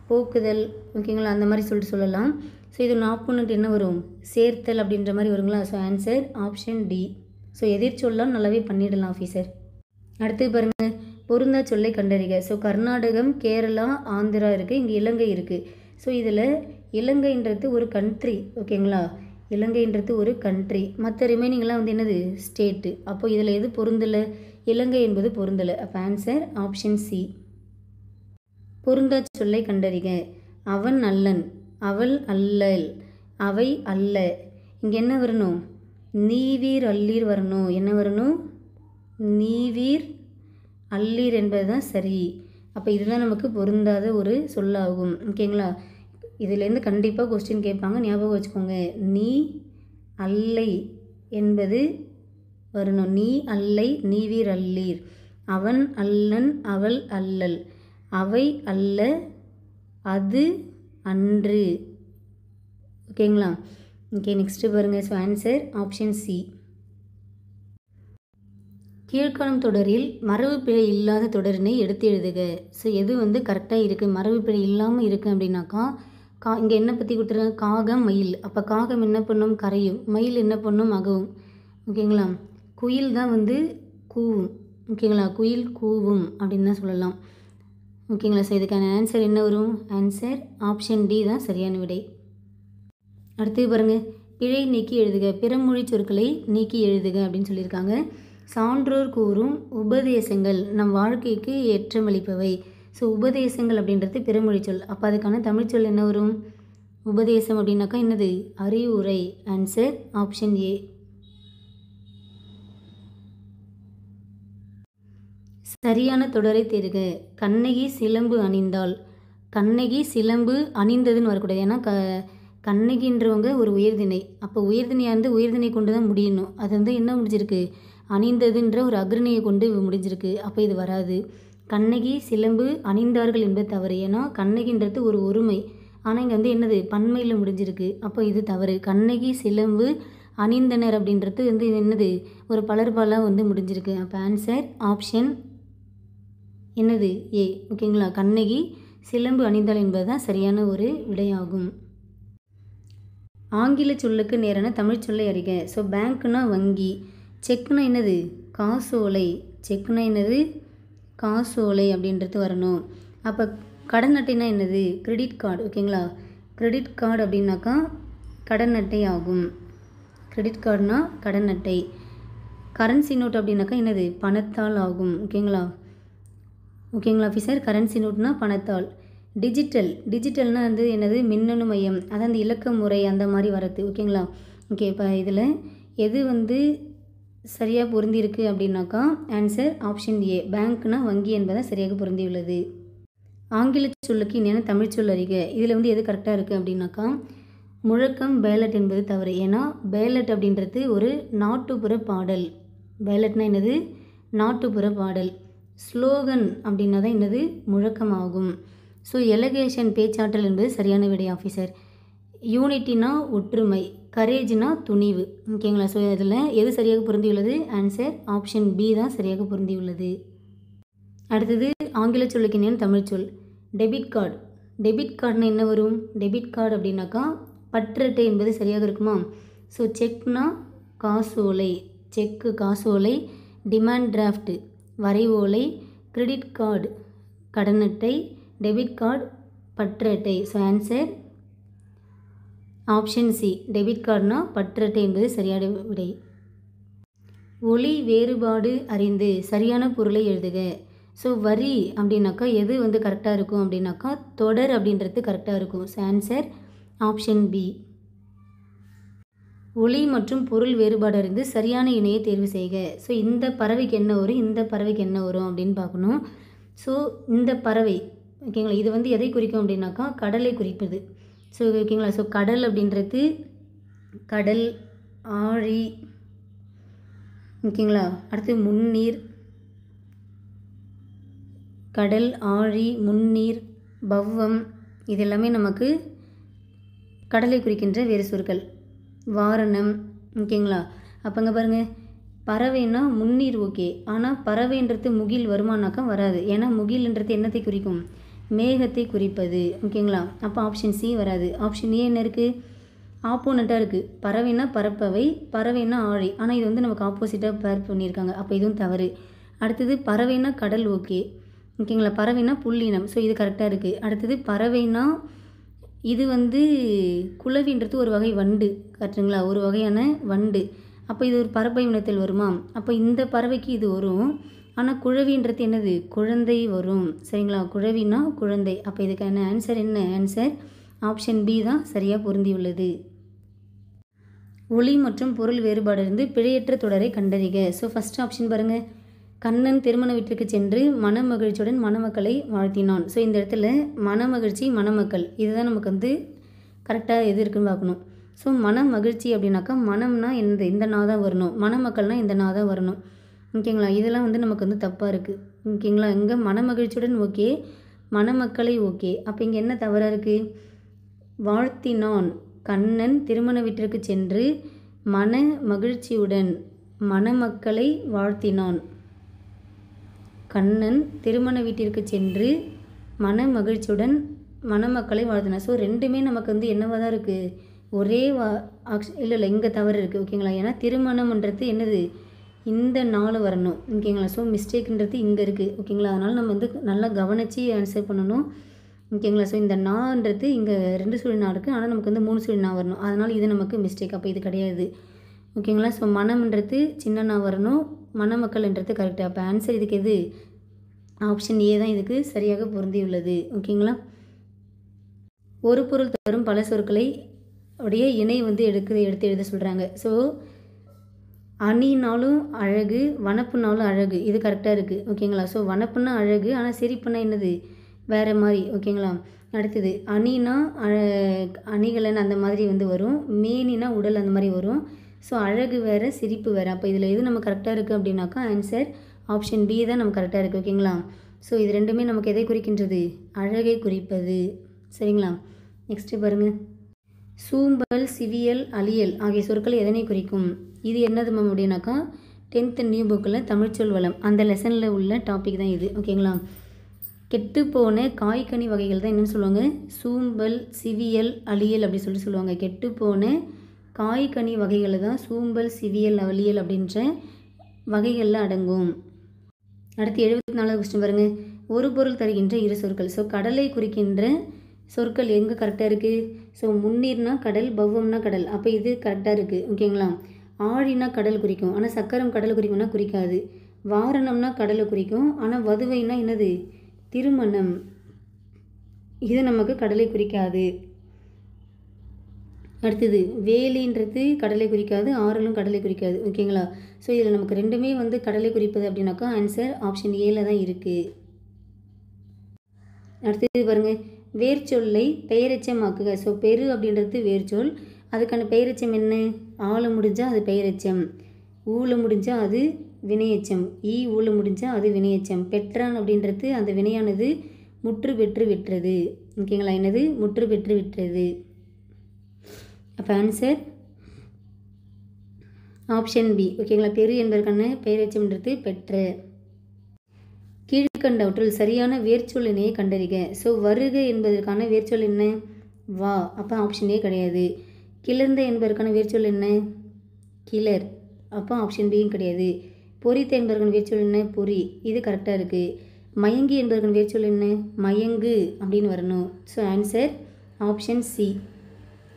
போக்குதல். ஓகேங்களா? அந்த மாதிரி சொல்லிட்டு சொல்லலாம். ஸோ இது ஆப்போனண்ட் என்ன வரும்? சேர்த்தல் அப்படின்ற மாதிரி வருங்களா? So answer option D. So எதிர்ச்சொல்லாம் நல்லாவே பண்ணிடலாம் ஆஃபீஸர். அடுத்து பாருங்கள், பொருந்தா சொல்லை கண்டறிக. ஸோ கர்நாடகம், கேரளா, ஆந்திரா இருக்குது, இங்கே இலங்கை இருக்குது. ஸோ இதில் இலங்கைன்றது ஒரு கண்ட்ரி, ஓகேங்களா? இலங்கைன்றது ஒரு கண்ட்ரி, மற்ற ரிமைனிங்லாம் வந்து என்னது, ஸ்டேட்டு. அப்போ இதில் எது பொருந்தலை? இலங்கை என்பது பொருந்தலை. அப்போ ஆன்சர் ஆப்ஷன் சி. பொருந்தா சொல்லை கண்டறிக. அவன் அல்லன், அவள் அல்லல், அவை அல்ல. இங்கே என்ன வரணும்? நீவீர் அல்லீர் வரணும். என்ன வரணும்? நீவீர் அல்லீர் என்பது தான் சரி. அப்போ இதுதான் நமக்கு பொருந்தாத ஒரு சொல்லாகும், ஓகேங்களா? இதிலேருந்து கண்டிப்பாக கொஸ்டின் கேட்பாங்க, ஞாபகம் வச்சுக்கோங்க. நீ அல்லை என்பது வரணும். நீ அல்லை, நீவீர் அல்லீர். அவன் அல்லன், அவள் அல்லல், அவை அல்ல, அது அன்று, ஓகேங்களா? ஓகே, நெக்ஸ்ட்டு பாருங்கள். So answer option C. கீழ்காணும் தொடரில் மரபு பிழை இல்லாத தொடரினை எடுத்து எழுதுக. ஸோ எது வந்து கரெக்டாக இருக்குது, மரபு பிழை இல்லாமல் இருக்குது அப்படின்னாக்கா, இங்கே என்ன பற்றி கொடுத்துருக்காங்க? காகம், மயில். அப்போ காகம் என்ன பண்ணும்? கரையும். மயில் என்ன பண்ணும்? அகவும், ஓகேங்களா? குயில் தான் வந்து கூவும், ஓகேங்களா? குயில் கூவும் அப்படின்னு தான் சொல்லலாம், ஓகேங்களா? ஸோ இதுக்கான ஆன்சர் என்ன வரும்? ஆன்சர் ஆப்ஷன் டி தான் சரியான விடை. அடுத்து பாருங்கள், பிழை நீக்கி எழுதுக. பிறமொழி சொற்களை நீக்கி எழுதுக அப்படின்னு சொல்லியிருக்காங்க. சான்றோர் கூறும் உபதேசங்கள் நம் வாழ்க்கைக்கு ஏற்றமளிப்பவை. ஸோ உபதேசங்கள் அப்படின்றது பிறமொழி சொல். அப்போ அதுக்கான தமிழ் சொல் என்ன வரும்? உபதேசம் அப்படின்னாக்கா என்னது? அறிவுரை. ஆன்சர் ஆப்ஷன் ஏ. சரியான தொடரை தேர்க. கண்ணகி சிலம்பு அணிந்தாள். கண்ணகி சிலம்பு அணிந்ததுன்னு வரக்கூடாது, ஏன்னா கண்ணகின்றவங்க ஒரு உயர்திணை. அப்போ உயர்திணையாக இருந்து உயர்திணை கொண்டு தான் முடியணும். அது வந்து என்ன முடிஞ்சிருக்கு? அணிந்ததுன்ற ஒரு அக்ரணியை கொண்டு முடிஞ்சிருக்கு. அப்போ இது வராது. கண்ணகி சிலம்பு அணிந்தார்கள் என்பது தவறு, ஏன்னா கண்ணகின்றது ஒரு ஒருமை. ஆனால் இங்கே வந்து என்னது? பன்மையில் முடிஞ்சிருக்கு. அப்போ இது தவறு. கண்ணகி சிலம்பு அணிந்தனர் அப்படின்றது வந்து இது என்னது? ஒரு பலர்பாலாக வந்து முடிஞ்சிருக்கு. அப்போ ஆன்சர் ஆப்ஷன் என்னது? ஏ, ஓகேங்களா? கண்ணகி சிலம்பு அணிந்தாள் என்பது தான் சரியான ஒரு விடையாகும். ஆங்கில சொல்லுக்கு நேரான தமிழ் சொல்லை அறிக. ஸோ பேங்க்னா வங்கி, செக்னா என்னது? காசோலை. செக்னா என்னது? காசோலை அப்படின்றது வரணும். அப்போ கடன் அட்டைனா என்னது? கிரெடிட் கார்டு, ஓகேங்களா? கிரெடிட் கார்டு அப்படின்னாக்கா கடன் அட்டை ஆகும். கிரெடிட் கார்டுனா கடன் அட்டை. கரன்சி நோட் அப்படின்னாக்கா என்னது? பணத்தாள் ஆகும், ஓகேங்களா? ஓகேங்களா ஆஃபீஸர்? கரன்சி நோட்னா பணத்தாள். டிஜிட்டல்னால் வந்து என்னது? மின்னணு மையம், அதான் அந்த இலக்க முறை அந்த மாதிரி வரது, ஓகேங்களா? ஓகே, இப்போ இதில் எது வந்து சரியாக பொருந்திருக்கு அப்படின்னாக்கா ஆன்சர் ஆப்ஷன் ஏ. பேங்க்னா வங்கி என்பதை சரியாக பொருந்தியுள்ளது. ஆங்கில சொல்லுக்கு இணையான தமிழ் சொல் அறிக. இதில் வந்து எது கரெக்டாக இருக்குது அப்படின்னாக்கா முழக்கம், பேலட் என்பது தவறு. ஏன்னா பேலட் அப்படின்றது ஒரு நாட்டுப்புற பாடல். பேலட்னா என்னது? நாட்டுப்புற பாடல். ஸ்லோகன் அப்படின்னா தான் என்னது? முழக்கமாகும். ஸோ எலகேஷன் பேச்சாற்றல் என்பது சரியான விடை ஆஃபீஸர். யூனிட்டினா ஒற்றுமை, கரேஜ்னா துணிவு, ஓகேங்களா? ஸோ இதில் எது சரியாக பொருந்தியுள்ளது? ஆன்சர் ஆப்ஷன் பி தான் சரியாக பொருந்தியுள்ளது. அடுத்தது ஆங்கில சொல்லுக்கு இணையான தமிழ் சொல் டெபிட் கார்டு. டெபிட் கார்டுனா என்ன வரும்? டெபிட் கார்டு அப்படின்னாக்கா பற்றட்டை என்பது சரியாக இருக்குமா? ஸோ செக்னா காசோலை, செக்கு காசோலை. டிமாண்ட் டிராஃப்ட் வரைவோலை. கிரெடிட் கார்டு கடன் அட்டை. டெபிட் கார்டு பற்று அட்டை. So answer option C. Debit கார்டுனா பற்று அட்டை என்பது சரியான விடை. ஒலி வேறுபாடு அறிந்து சரியான பொருளை எழுதுக. ஸோ வரி அப்படின்னாக்கா எது வந்து கரெக்டாக இருக்கும் அப்படின்னாக்கா தொடர் அப்படின்றது கரெக்டாக இருக்கும். So answer option B. ஒலி மற்றும் பொருள் வேறுபாடு அறிந்து சரியான இணையை தேர்வு செய்க. ஸோ இந்த பறவைக்கு என்ன வரும், இந்த பறவைக்கு என்ன வரும் அப்படின்னு பார்க்கணும். ஸோ இந்த பறவை, ஓகேங்களா, இது வந்து எதை குறிக்கும் அப்படின்னாக்கா கடலை குறிப்பது. ஸோ ஓகேங்களா. ஸோ கடல் அப்படின்றது கடல், ஆழி, ஓகேங்களா. அடுத்து முன்னீர், கடல், ஆழி, முன்னீர், பவ்வம், இது எல்லாமே நமக்கு கடலை குறிக்கின்ற வேறு சொற்கள். வாரணம், ஓகேங்களா. அப்போங்க பாருங்கள், பறவைன்னா முன்னீர் ஓகே, ஆனால் பறவைன்றது முகில் வருமானாக்கா வராது. ஏன்னா முகில்ன்றது என்னத்தை குறிக்கும்? மேகத்தை குறிப்பது, ஓகேங்களா. அப்போ ஆப்ஷன் சி வராது. ஆப்ஷன் ஏ என்ன இருக்குது? ஆப்போனண்ட்டாக இருக்குது. பறவைனா பறப்பவை, பறவைனா ஆழி. ஆனால் இது வந்து நமக்கு ஆப்போசிட்டாக பேர் பண்ணியிருக்காங்க. அப்போ இதுவும் தவறு. அடுத்தது பறவைனா கடல், ஓகே ஓகேங்களா. பறவைனா புள்ளினம், ஸோ இது கரெக்டாக இருக்குது. அடுத்தது பறவைனா இது வந்து குளவின்றது ஒரு வகை வண்டு, கரெக்டுங்களா, ஒரு வகையான வண்டு. அப்போ இது ஒரு பறவை இனத்தில் வருமா? அப்போ இந்த பறவைக்கு இது வரும். ஆனால் குழவின்றது என்னது? குழந்தை வரும், சரிங்களா. குழவினா குழந்தை. அப்போ இதுக்கான ஆன்சர் என்ன? ஆன்சர் ஆப்ஷன் பி தான் சரியாக பொருந்தியுள்ளது. ஒளி மற்றும் பொருள் வேறுபாடிலிருந்து பிழையற்ற தொடரை கண்டறிக. ஸோ ஃபஸ்ட் ஆப்ஷன் பாருங்கள். கண்ணன் திருமண வீட்டிற்கு சென்று மணமகிழ்ச்சியுடன் மணமக்களை வாழ்த்தினான். ஸோ இந்த இடத்துல மணமகிழ்ச்சி, மணமக்கள், இதுதான் நமக்கு வந்து கரெக்டாக எது இருக்குன்னு பார்க்கணும். ஸோ மணமகிழ்ச்சி அப்படின்னாக்கா மனம்னா இந்த நா தான் வரணும், மணமக்கள்னால் இந்த நா தான் வரணும், ஓகேங்களா. இதெல்லாம் வந்து நமக்கு வந்து தப்பாக இருக்குது, ஓகேங்களா. இங்கே மணமகிழ்ச்சியுடன் ஓகே, மணமக்களை ஓகே. அப்போ இங்கே என்ன தவறாக இருக்குது? வாழ்த்தினான், கண்ணன் திருமண வீட்டிற்கு சென்று மன மகிழ்ச்சியுடன் மணமக்களை வாழ்த்தினான். கண்ணன் திருமண வீட்டிற்கு சென்று மன மகிழ்ச்சியுடன் மணமக்களை வாழ்த்தினான். ஸோ ரெண்டுமே நமக்கு வந்து என்னவாக தான் இருக்குது? ஒரே இல்லை இங்கே தவறு இருக்குது, ஓகேங்களா. ஏன்னா திருமணம்ன்றது என்னது? இந்த நாள் வரணும், ஓகேங்களா. ஸோ மிஸ்டேக்ன்றது இங்கே இருக்குது, ஓகேங்களா. அதனால் நம்ம வந்து நல்லா கவனித்து ஆன்சர் பண்ணணும், ஓகேங்களா. ஸோ இந்த நான்றது இங்கே 2 சுழி நா இருக்குது, ஆனால் நமக்கு வந்து 3 சுழி நா வரணும். அதனால் இது நமக்கு மிஸ்டேக், அப்போ இது கிடையாது, ஓகேங்களா. ஸோ மனம்ன்றது சின்ன நா வரணும், மணமக்கள்ன்றது கரெக்டாக. அப்போ ஆன்சர் இதுக்கு எது? ஆப்ஷன் ஏ தான் இதுக்கு சரியாக பொருந்தியுள்ளது, ஓகேங்களா. ஒரு பொருள் தரும் பல சொற்களை உடைய இணை வந்து எடுத்து எழுத சொல்கிறாங்க. ஸோ அணினாலும் அழகு, வனப்புனாலும் அழகு, இது கரெக்டாக இருக்குது, ஓகேங்களா. ஸோ வனப்புனா அழகு, ஆனால் சிரிப்புனா என்னது? வேறு மாதிரி, ஓகேங்களா. அடுத்தது அணினா அணிகலன் அந்த மாதிரி வந்து வரும், மேனினா உடல் அந்த மாதிரி வரும். ஸோ அழகு வேறு, சிரிப்பு வேறு. அப்போ இதில் எது நம்ம கரெக்டாக இருக்குது அப்படின்னாக்கா ஆன்சர் ஆப்ஷன் பி தான் நம்ம கரெக்டாக இருக்குது, ஓகேங்களா. ஸோ இது ரெண்டுமே நமக்கு எதை குறிக்கின்றது? அழகை குறிப்பது, சரிங்களா. நெக்ஸ்ட்டு பாருங்கள். சூம்பல், சிவியல், அலியல் ஆகிய சொற்கள் எதனை குறிக்கும்? இது என்னது மேம் அப்படின்னாக்கா 10th நியூ புக்கில் தமிழ்ச்சொல் வளம் அந்த லெசனில் உள்ள டாபிக் தான் இது, ஓகேங்களா. கெட்டுப்போன காய்கனி வகைகள் தான் என்னென்னு சொல்லுவாங்க? சூம்பல், சிவியல், அலியல் அப்படி சொல்லுவாங்க. கெட்டுப்போன காய்கனி வகைகளை தான் சூம்பல், சிவியல், அலியல் அப்படின்ற வகைகளில் அடங்கும். அடுத்து 74வது கொஸ்டின் பாருங்கள். ஒரு பொருள் தருகின்ற இரு சொற்கள். ஸோ கடலை குறிக்கின்ற சொற்கள் எங்கே கரெக்டாக இருக்குது? ஸோ முன்னீர்னா கடல், பவ்வம்னா கடல், அப்போ இது கரெக்டாக இருக்குது, ஓகேங்களா. ஆழினா கடல் குறிக்கும், ஆனால் சக்கரம் கடல் குறிக்கும்னா குறிக்காது. வாரணம்னா கடலை குறிக்கும், ஆனால் வதுவைனா என்னது? திருமணம், இது நமக்கு கடலை குறிக்காது. அடுத்தது வேலின்றது கடலை குறிக்காது, ஆறலும் கடலை குறிக்காது, ஓகேங்களா. ஸோ இதில் நமக்கு ரெண்டுமே வந்து கடலை குறிப்பது அப்படின்னாக்கா ஆன்சர் ஆப்ஷன் ஏல தான் இருக்குது. அடுத்தது பாருங்கள். வேர்ச்சொல்லை பெயரெச்சமாக்குக. ஸோ பெரு அப்படின்றது வேர்ச்சொல், அதுக்கான பெயரெச்சம் என்ன? ஆள முடிஞ்சால் அது பெயரெச்சம், ஊழ முடிஞ்சால் அது வினையெச்சம், ஊழ முடிஞ்சால் அது வினையெச்சம். பெற்றான் அப்படின்றது அந்த வினையானது முற்று பெற்று விற்றது, ஓகேங்களா. என்னது? முற்று பெற்று விற்றது. அப்போ ஆன்சர் ஆப்ஷன் பி, ஓகேங்களா. பெரு என்பதற்கான பெயரெச்சம்ன்றது பெற்ற. கீழ்கண்டவற்றுள் சரியான வேர்ச்சொல் இணையை கண்டறிக. ஸோ வருக என்பதற்கான வேர்ச்சொல் என்ன? வா, அப்போ ஆப்ஷன் ஏ கிடையாது. கிளர்ந்த என்பதற்கான வேர்ச்சொல் என்ன? கிளர், அப்போ ஆப்ஷன் பியும் கிடையாது. பொறித்த என்பதற்கான வேர்ச்சொல் என்ன? பொறி, இது கரெக்டாக இருக்குது. மயங்கி என்பதற்கான வேர்ச்சொல் என்ன? மயங்கு அப்படின்னு வரணும். ஸோ ஆன்சர் ஆப்ஷன் சி,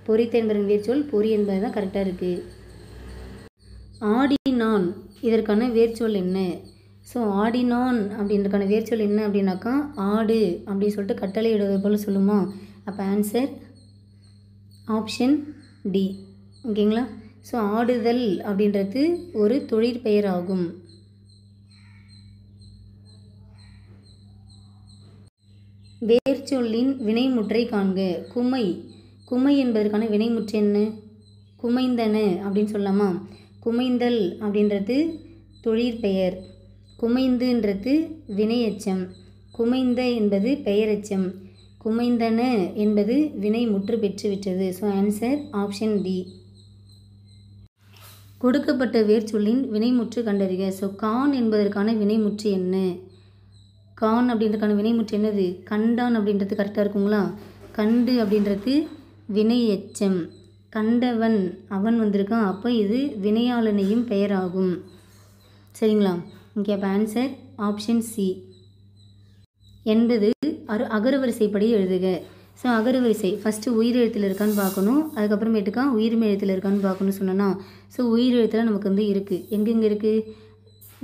பொறித்த என்பதற்கான வேர்ச்சொல் பொறி என்பது தான் கரெக்டாக இருக்குது. ஆடினான் இதற்கான வேர்ச்சொல் என்ன? ஸோ ஆடினான் அப்படின்றக்கான வேர்ச்சொல் என்ன அப்படின்னாக்கா ஆடு அப்படின்னு சொல்லிட்டு கட்டளை இடுவது போல் சொல்லுமா. அப்போ ஆன்சர் ஆப்ஷன் டி, ஓகேங்களா. ஸோ ஆடுதல் அப்படின்றது ஒரு தொழிற்பெயர் ஆகும். வேர்ச்சொல்லின் வினைமுற்றை காண்க. குமை, குமை என்பதற்கான வினைமுற்று என்ன? குமைந்தன அப்படின்னு சொல்லலாமா. குமைந்தல் அப்படின்றது தொழிற்பெயர், குமைந்துன்றது வினையெச்சம், குமைந்த என்பது பெயரெச்சம், குமைந்தன என்பது வினை முற்று பெற்று விட்டது. So answer option D. கொடுக்கப்பட்ட வேர்ச்சொல்லின் வினைமுற்று கண்டறிக. ஸோ கான் என்பதற்கான வினைமுற்று என்ன? கான் அப்படின்றதுக்கான வினைமுற்று என்னது? கண்டான் அப்படின்றது கரெக்டாக இருக்குங்களா. கண்டு அப்படின்றது வினை எச்சம், கண்டவன் அவன் வந்திருக்கான், அப்போ இது வினையாளனையும் பெயராகும். சரிங்களா? இங்கே அப்போ ஆன்சர் ஆப்ஷன் சி. 80 அகரவரிசைப்படி எழுதுக. ஸோ அகரவரிசை ஃபஸ்ட்டு உயிரெழுத்தில் இருக்கான்னு பார்க்கணும், அதுக்கப்புறமேட்டுக்கா உயிர்மெய் எழுத்தில் இருக்கான்னு பார்க்கணும்னு சொன்னோன்னா, ஸோ உயிரெழுத்தில் நமக்கு வந்து இருக்குது. எங்கெங்கே இருக்குது?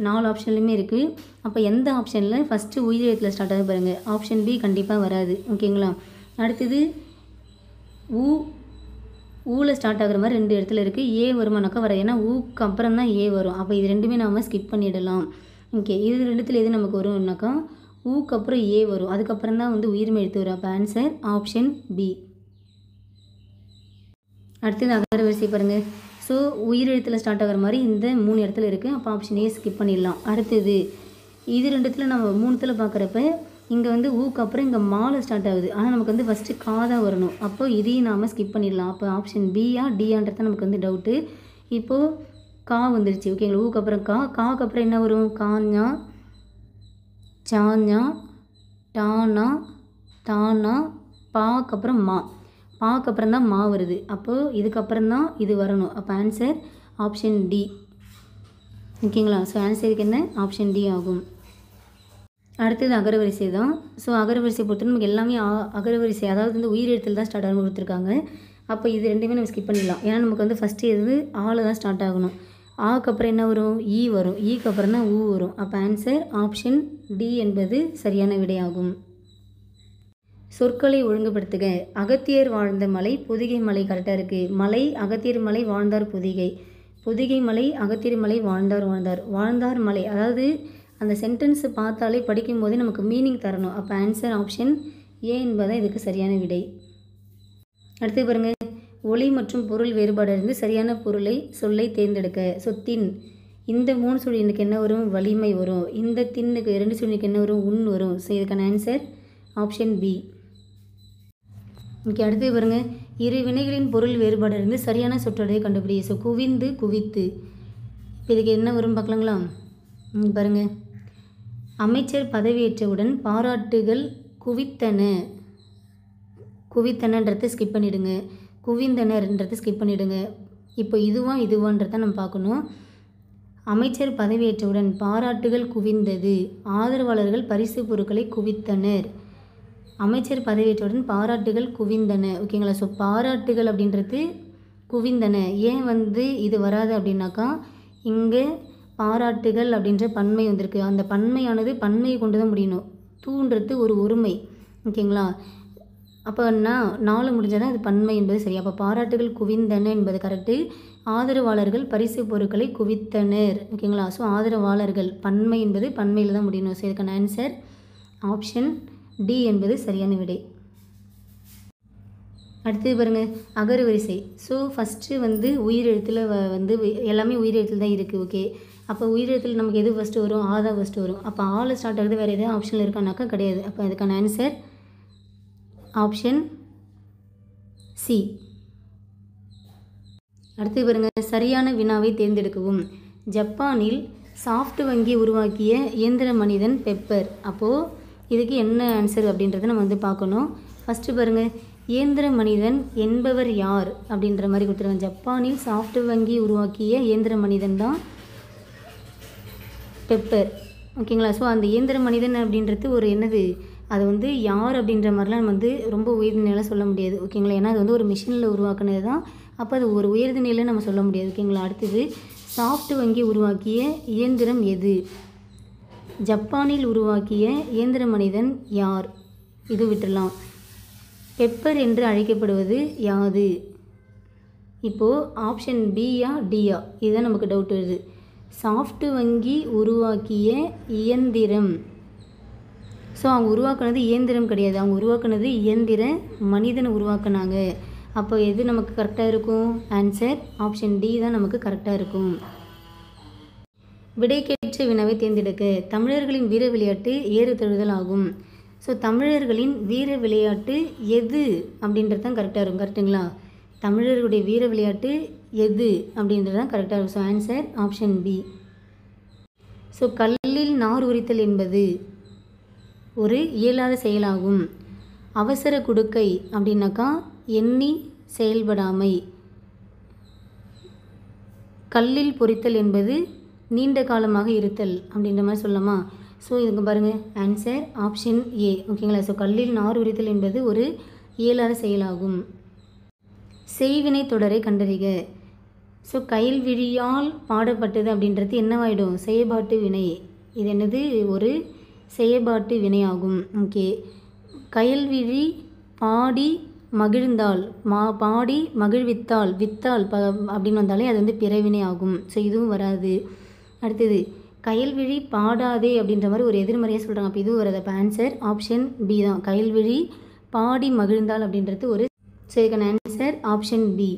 4 ஆப்ஷன்லையுமே இருக்குது. அப்போ எந்த ஆப்ஷனில் ஃபஸ்ட்டு உயிரெழுத்தில் ஸ்டார்ட் ஆகுது பாருங்கள். ஆப்ஷன் பி கண்டிப்பாக வராது. ஓகேங்களா? அடுத்தது ஊவில் ஸ்டார்ட் ஆகிற மாதிரி 2 இடத்துல இருக்குது. ஏ வருமானாக்கா வராது, ஏன்னா ஊக்கு அப்புறம் தான் ஏ வரும். அப்போ இது ரெண்டுமே நாம் ஸ்கிப் பண்ணிடலாம். ஓகே, இது ரெண்டுத்தில் எது நமக்கு வரும்னாக்கா ஊக்கு அப்புறம் ஏ வரும், அதுக்கப்புறம் தான் வந்து உயிர்மெய் எழுத்து வரும். அப்போ ஆன்சர் ஆப்ஷன் பி. அடுத்தது அகரவரிசை பாருங்கள். ஸோ உயிரெழுத்தில் ஸ்டார்ட் ஆகிற மாதிரி இந்த 3 இடத்துல இருக்குது. அப்போ ஆப்ஷன் ஏ ஸ்கிப் பண்ணிடலாம். அடுத்தது இது ரெண்டுத்தில் நம்ம 3த்தில் பார்க்குறப்ப இங்கே வந்து ஊக்கு அப்புறம் இங்கே மாலை ஸ்டார்ட் ஆகுது, ஆனால் நமக்கு வந்து ஃபஸ்ட்டு கா தான் வரணும். அப்போ இதையும் நாம் ஸ்கிப் பண்ணிடலாம். அப்போ ஆப்ஷன் பியா டியான்றது நமக்கு வந்து டவுட்டு. இப்போது கா வந்துருச்சு. ஓகேங்களா? ஊக்கு அப்புறம் காக்கு அப்புறம் என்ன வரும்? காஞா, சாஞா, டானா, தானா, பாக்கு அப்புறம் பாக்கு அப்புறம் தான் மா வருது. அப்போது இதுக்கப்புறம் தான் இது வரணும். அப்போ ஆன்சர் ஆப்ஷன் டி. ஓகேங்களா? ஸோ ஆன்சருக்கு என்ன? ஆப்ஷன் டி ஆகும். அடுத்தது அகரவரிசை தான். ஸோ அகரவரிசை பொறுத்து நமக்கு எல்லாமே அகரவரிசை, அதாவது வந்து உயிரெழுத்தில் தான் ஸ்டார்ட் ஆகணும் கொடுத்துருக்காங்க. அப்போ இது ரெண்டுமே நம்ம ஸ்கிப் பண்ணிடலாம். ஏன்னா நமக்கு வந்து ஃபஸ்ட்டு எது ஆல தான் ஸ்டார்ட் ஆகணும். ஆக்கு அப்புறம் என்ன வரும்? ஈ வரும். ஈக்கு அப்புறம் தான் ஊ வரும். அப்போ ஆன்சர் ஆப்ஷன் டி என்பது சரியான விடையாகும். சொற்களை ஒழுங்குபடுத்துக. அகத்தியர் வாழ்ந்த மலை பொதிகை மலை கரெக்டாக இருக்குது. மலை அகத்தியர் மலை, வாழ்ந்தார் பொதிகை. பொதிகை மலை அகத்தியர் மலை, வாழ்ந்தார் மலை. அதாவது அந்த சென்டென்ஸை பார்த்தாலே படிக்கும் போதே நமக்கு மீனிங் தரணும். அப்போ ஆன்சர் ஆப்ஷன் ஏ என்பதான் இதுக்கு சரியான விடை. அடுத்து பாருங்கள், ஒளி மற்றும் பொருள் வேறுபாடு இருந்து சரியான சொல்லை தேர்ந்தெடுக்க. ஸோ தின், இந்த 3 சொல்லினுக்கு என்ன வரும்? வலிமை வரும். இந்த தின்னுக்கு 2 சொல்லினுக்கு என்ன வரும்? உன் வரும். ஸோ இதுக்கான ஆன்சர் ஆப்ஷன் பி. ஓகே, அடுத்து பாருங்கள், இரு வினைகளின் பொருள் வேறுபாடு இருந்து சரியான சொற்றொடரை கண்டுபிடி. ஸோ குவிந்து, குவித்து. இப்போ இதுக்கு என்ன வரும் பார்க்கலாங்களா? பாருங்கள், அமைச்சர் பதவியேற்றவுடன் பாராட்டுகள் குவித்தனன்றதை ஸ்கிப் பண்ணிவிடுங்க. குவிந்தனர்ன்றதை ஸ்கிப் பண்ணிவிடுங்க. இப்போ இதுவான்றதை நம்ம பார்க்கணும். அமைச்சர் பதவியேற்றவுடன் பாராட்டுகள் குவிந்தது, ஆதரவாளர்கள் பரிசு பொருட்களை குவித்தனர். அமைச்சர் பதவியேற்றவுடன் பாராட்டுகள் குவிந்தன. ஓகேங்களா? ஸோ பாராட்டுகள் அப்படின்றது குவிந்தன. ஏன் வந்து இது வராது அப்படின்னாக்கா, இங்கே பாராட்டுகள் அப்படின்ற பன்மை வந்திருக்கு. அந்த பன்மையானது பன்மையை கொண்டு தான் முடியணும். தூன்றது ஒரு ஒருமை. ஓகேங்களா? அப்போ 4 முடிஞ்சால் தான் அது பன்மை என்பது சரி. அப்போ பாராட்டுகள் குவிந்தன என்பது கரெக்டு. ஆதரவாளர்கள் பரிசு பொருட்களை குவித்தனர். ஓகேங்களா? ஸோ ஆதரவாளர்கள் பன்மை என்பது பன்மையில் தான் முடியணும். ஸோ இதுக்கான ஆன்சர் ஆப்ஷன் டி என்பது சரியான விடை. அடுத்தது பாருங்கள், அகரவரிசை. ஸோ ஃபஸ்ட்டு வந்து உயிரெழுத்தில் வந்து எல்லாமே உயிரெழுத்தில் தான் இருக்குது. ஓகே, அப்போ உயிரெழுத்தில் நமக்கு எது ஃபஸ்ட்டு வரும்? ஆ தான் ஃபஸ்ட்டு வரும். அப்போ ஆல ஸ்டார்ட் ஆகுது, வேறு எதாவது ஆப்ஷனில் இருக்கானாக்கா கிடையாது. அப்போ அதுக்கான ஆன்சர் ஆப்ஷன் சி. அடுத்து பாருங்கள், சரியான வினாவை தேர்ந்தெடுக்கவும். ஜப்பானில் சாஃப்ட் வங்கி உருவாக்கிய இயந்திர மனிதன் பெப்பர். அப்போது இதுக்கு என்ன ஆன்சர் அப்படின்றத நம்ம வந்து பார்க்கணும். ஃபஸ்ட்டு பாருங்கள், இயந்திர மனிதன் என்பவர் யார் அப்படின்ற மாதிரி கொடுத்துருக்காங்க. ஜப்பானில் சாஃப்ட் வங்கி உருவாக்கிய இயந்திர மனிதன் தான் பெப்பர். ஓகேங்களா? ஸோ அந்த இயந்திர மனிதன் அப்படின்றது ஒரு என்னது, அது வந்து யார் அப்படின்ற மாதிரிலாம் நம்ம வந்து ரொம்ப உயர்ந்த நிலை சொல்ல முடியாது. ஓகேங்களா? ஏன்னா அது வந்து ஒரு மிஷினில் உருவாக்குனது தான். அப்போ அது ஒரு உயர்ந்த நிலையில் நம்ம சொல்ல முடியாது. ஓகேங்களா? அடுத்தது, சாஃப்ட் வங்கி உருவாக்கிய இயந்திரம் எது? ஜப்பானில் உருவாக்கிய இயந்திர மனிதன் யார்? இது விட்டுடலாம். பெப்பர் என்று அழைக்கப்படுவது யாது? இப்போது ஆப்ஷன் பியா டியா, இதுதான் நமக்கு டவுட் வருது. சாஃப்ட் வங்கி உருவாக்கிய இயந்திரம். ஸோ அவங்க உருவாக்குனது இயந்திரம் கிடையாது, அவங்க உருவாக்குனது இயந்திர மனிதனை உருவாக்குனாங்க. அப்போ எது நமக்கு கரெக்டாக இருக்கும்? ஆன்சர் ஆப்ஷன் டி தான் நமக்கு கரெக்டாக இருக்கும். விடைக்கேற்ற வினாவை தேர்ந்தெடுக்க. தமிழர்களின் வீர விளையாட்டு ஏறு தழுவுதல் ஆகும். ஸோ தமிழர்களின் வீர விளையாட்டு எது அப்படின்றது தான் கரெக்டாக இருக்கும். கரெக்டுங்களா? தமிழர்களுடைய வீர விளையாட்டு எது அப்படின்றது தான் கரெக்டாக இருக்கும். So answer option B. So கல்லில் நார் உரித்தல் என்பது ஒரு இயலாத செயலாகும். அவசர குடுக்கை அப்படின்னாக்கா எண்ணி செயல்படாமை. கல்லில் பொரித்தல் என்பது நீண்ட காலமாக இருத்தல் அப்படின்ற மாதிரி சொல்லலாமா? ஸோ இதுங்க பாருங்கள் ஆன்சர் ஆப்ஷன் ஏ. ஓகேங்களா? ஸோ கல்லில் நார் உரித்தல் என்பது ஒரு இயலாத செயலாகும். செய்வினை தொடரை கண்டறிக. ஸோ கயல்விழியால் பாடப்பட்டது அப்படின்றது என்னவாயிடும்? செயற்பாட்டு வினை. இது என்னது? ஒரு செயற்பாட்டு வினையாகும். ஓகே. கயல்விழி பாடி மகிழ்ந்தால் பாடி மகிழ்வித்தால் வித்தால் அப்படின்னு வந்தாலே அது வந்து பிறவினை ஆகும். ஸோ இதுவும் வராது. அடுத்தது கயல்விழி பாடாதே அப்படின்ற மாதிரி ஒரு எதிர்மறையாக சொல்கிறாங்க. அப்போ இதுவும் வராது. அப்போ ஆன்சர் ஆப்ஷன் பி தான். கயல்விழி பாடி மகிழ்ந்தால் அப்படின்றது ஒரு. ஸோ இதுக்கான ஆன்சர் ஆப்ஷன் பி.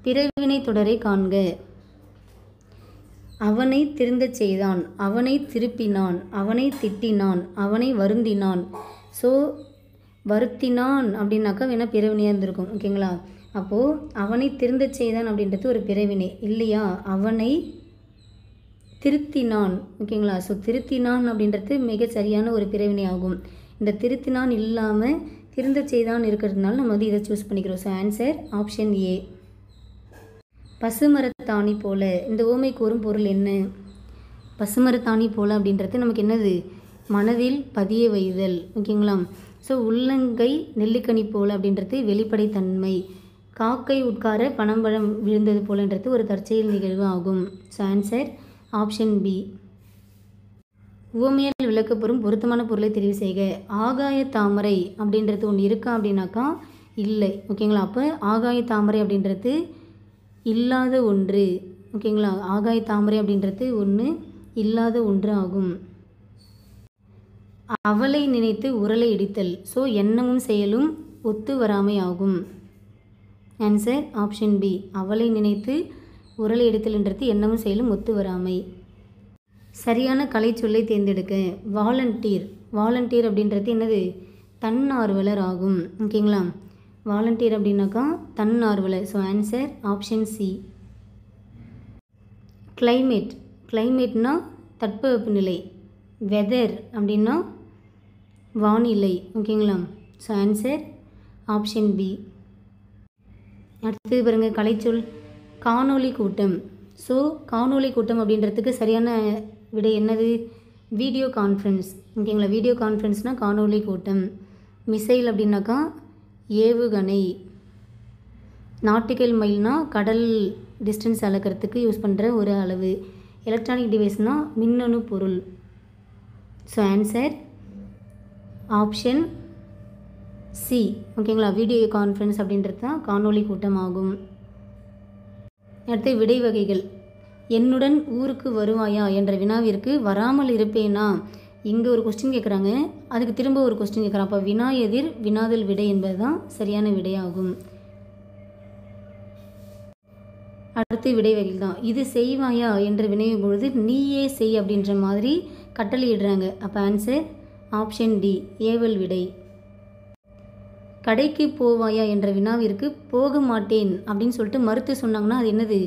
பிறவினை தொடரை காண்க. அவனை திருந்தச் செய்தான், அவனை திருப்பினான், அவனை திட்டினான், அவனை வருந்தினான். ஸோ வருத்தினான் அப்படின்னாக்கா வேணால் பிறவினையாக இருந்திருக்கும். ஓகேங்களா? அப்போது அவனை திருந்தச் செய்தான் அப்படின்றது ஒரு பிறவினை இல்லையா? அவனை திருத்தினான். ஓகேங்களா? ஸோ திருத்தினான் அப்படின்றது மிக சரியான ஒரு பிறவினை ஆகும். இந்த திருத்தினான் இல்லாமல் திருந்தச் செய்தான் இருக்கிறதுனால நம்ம வந்து இதை சூஸ் பண்ணிக்கிறோம். So answer option A. பசுமரத்தாணி போல. இந்த ஓமை கூறும் பொருள் என்ன? பசுமரத்தாணி போல அப்படின்றது நமக்கு என்னது? மனதில் பதிய வைதல். ஓகேங்களா? ஸோ உள்ளங்கை நெல்லிக்கனி போல அப்படின்றது வெளிப்படைத்தன்மை. காக்கை உட்கார பனம்பழம் விழுந்தது போலன்றது ஒரு தற்செயல் நிகழ்வு ஆகும். So answer option B. உவமையால் விளக்கப்பெறும் பொருத்தமான பொருளை தெரிவு செய்க. ஆகாய தாமரை அப்படின்றது ஒன்று இருக்கா அப்படின்னாக்கா இல்லை. ஓகேங்களா? அப்போ ஆகாய தாமரை அப்படின்றது இல்லாத ஒன்று. ஓகேங்களா? ஆகாய தாமரை அப்படின்றது ஒன்று இல்லாத ஒன்று ஆகும். அவளை நினைத்து உரலை இடித்தல். ஸோ எண்ணமும் செயலும் ஒத்து வராமை ஆகும். Answer option B. அவளை நினைத்து உரலை இடித்தல்ன்றது எண்ணமும் செயலும் ஒத்து வராமை. சரியான கலை சொல்லை தேர்ந்தெடுக்க. வாலண்டியர். வாலண்டியர் அப்படின்றது என்னது? தன்னார்வலர் ஆகும். ஓகேங்களா? வாலண்டியர் அப்படின்னாக்கா தன்னார்வலர். So answer option C. Climate. கிளைமேட்னா தட்பவெப்பநிலை. வெதர் அப்படின்னா வானிலை. ஓகேங்களா? So answer option B. அடுத்தது பாருங்கள் கலைச்சொல். காணொளி கூட்டம். ஸோ காணொளி கூட்டம் அப்படின்றதுக்கு சரியான விடை என்னது? Video conference. ஓகேங்களா? வீடியோ கான்ஃபரன்ஸ்னால் காணொளி கூட்டம். மிசைல் அப்படின்னாக்கா ஏவுகணை. நாட்டிக்கல் மைல்னால் கடல் டிஸ்டன்ஸ் அளக்கிறதுக்கு யூஸ் பண்ணுற ஒரு அளவு. எலக்ட்ரானிக் டிவைஸ்னால் மின்னணு பொருள். So answer option C. ஓகேங்களா? வீடியோ கான்ஃபரன்ஸ் அப்படின்றது தான் காணொளி கூட்டம் ஆகும். அடுத்து விடை வகைகள். என்னுடன் ஊருக்கு வருவாயா என்ற வினாவிற்கு வராமல் இருப்பேனா. இங்கே ஒரு கொஸ்டின் கேட்குறாங்க, அதுக்கு திரும்ப ஒரு கொஸ்டின் கேட்குறாங்க. அப்போ வினா எதிர் வினாதல் விடை என்பது தான் சரியான விடையாகும். அடுத்து விடை வகைகள் தான். இது செய்வாயா என்று வினையும் பொழுது நீயே செய் அப்படின்ற மாதிரி கட்டளையிடுறாங்க. அப்போ ஆன்சர் ஆப்ஷன் டி. ஏவல் விடை. கடைக்கு போவாயா என்ற வினாவிற்கு போக மாட்டேன் அப்படின்னு சொல்லிட்டு மறுத்து சொன்னாங்கன்னா அது என்னது?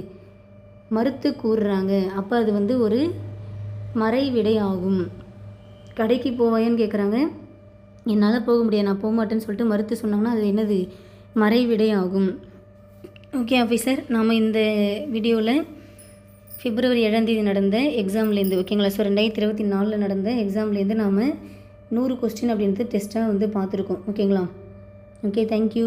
மறுத்து கூறுறாங்க. அப்போ அது வந்து ஒரு மறை விடை ஆகும். கடைக்கு போவாயான்னு கேட்குறாங்க, என்னால் போக முடியாது, நான் போக மாட்டேன்னு சொல்லிட்டு மறுத்து சொன்னாங்கன்னா அது என்னது? மறை விடை ஆகும். ஓகே ஆஃபீஸர், நாம் இந்த வீடியோவில் February 7 நடந்த எக்ஸாம்லேருந்து, ஓகேங்களா, ஸோ 2024 நடந்த எக்ஸாம்லேருந்து நாம் 100 கொஸ்டின் அப்படின்றது டெஸ்ட்டாக வந்து பார்த்துருக்கோம். ஓகேங்களா? Okay, thank you.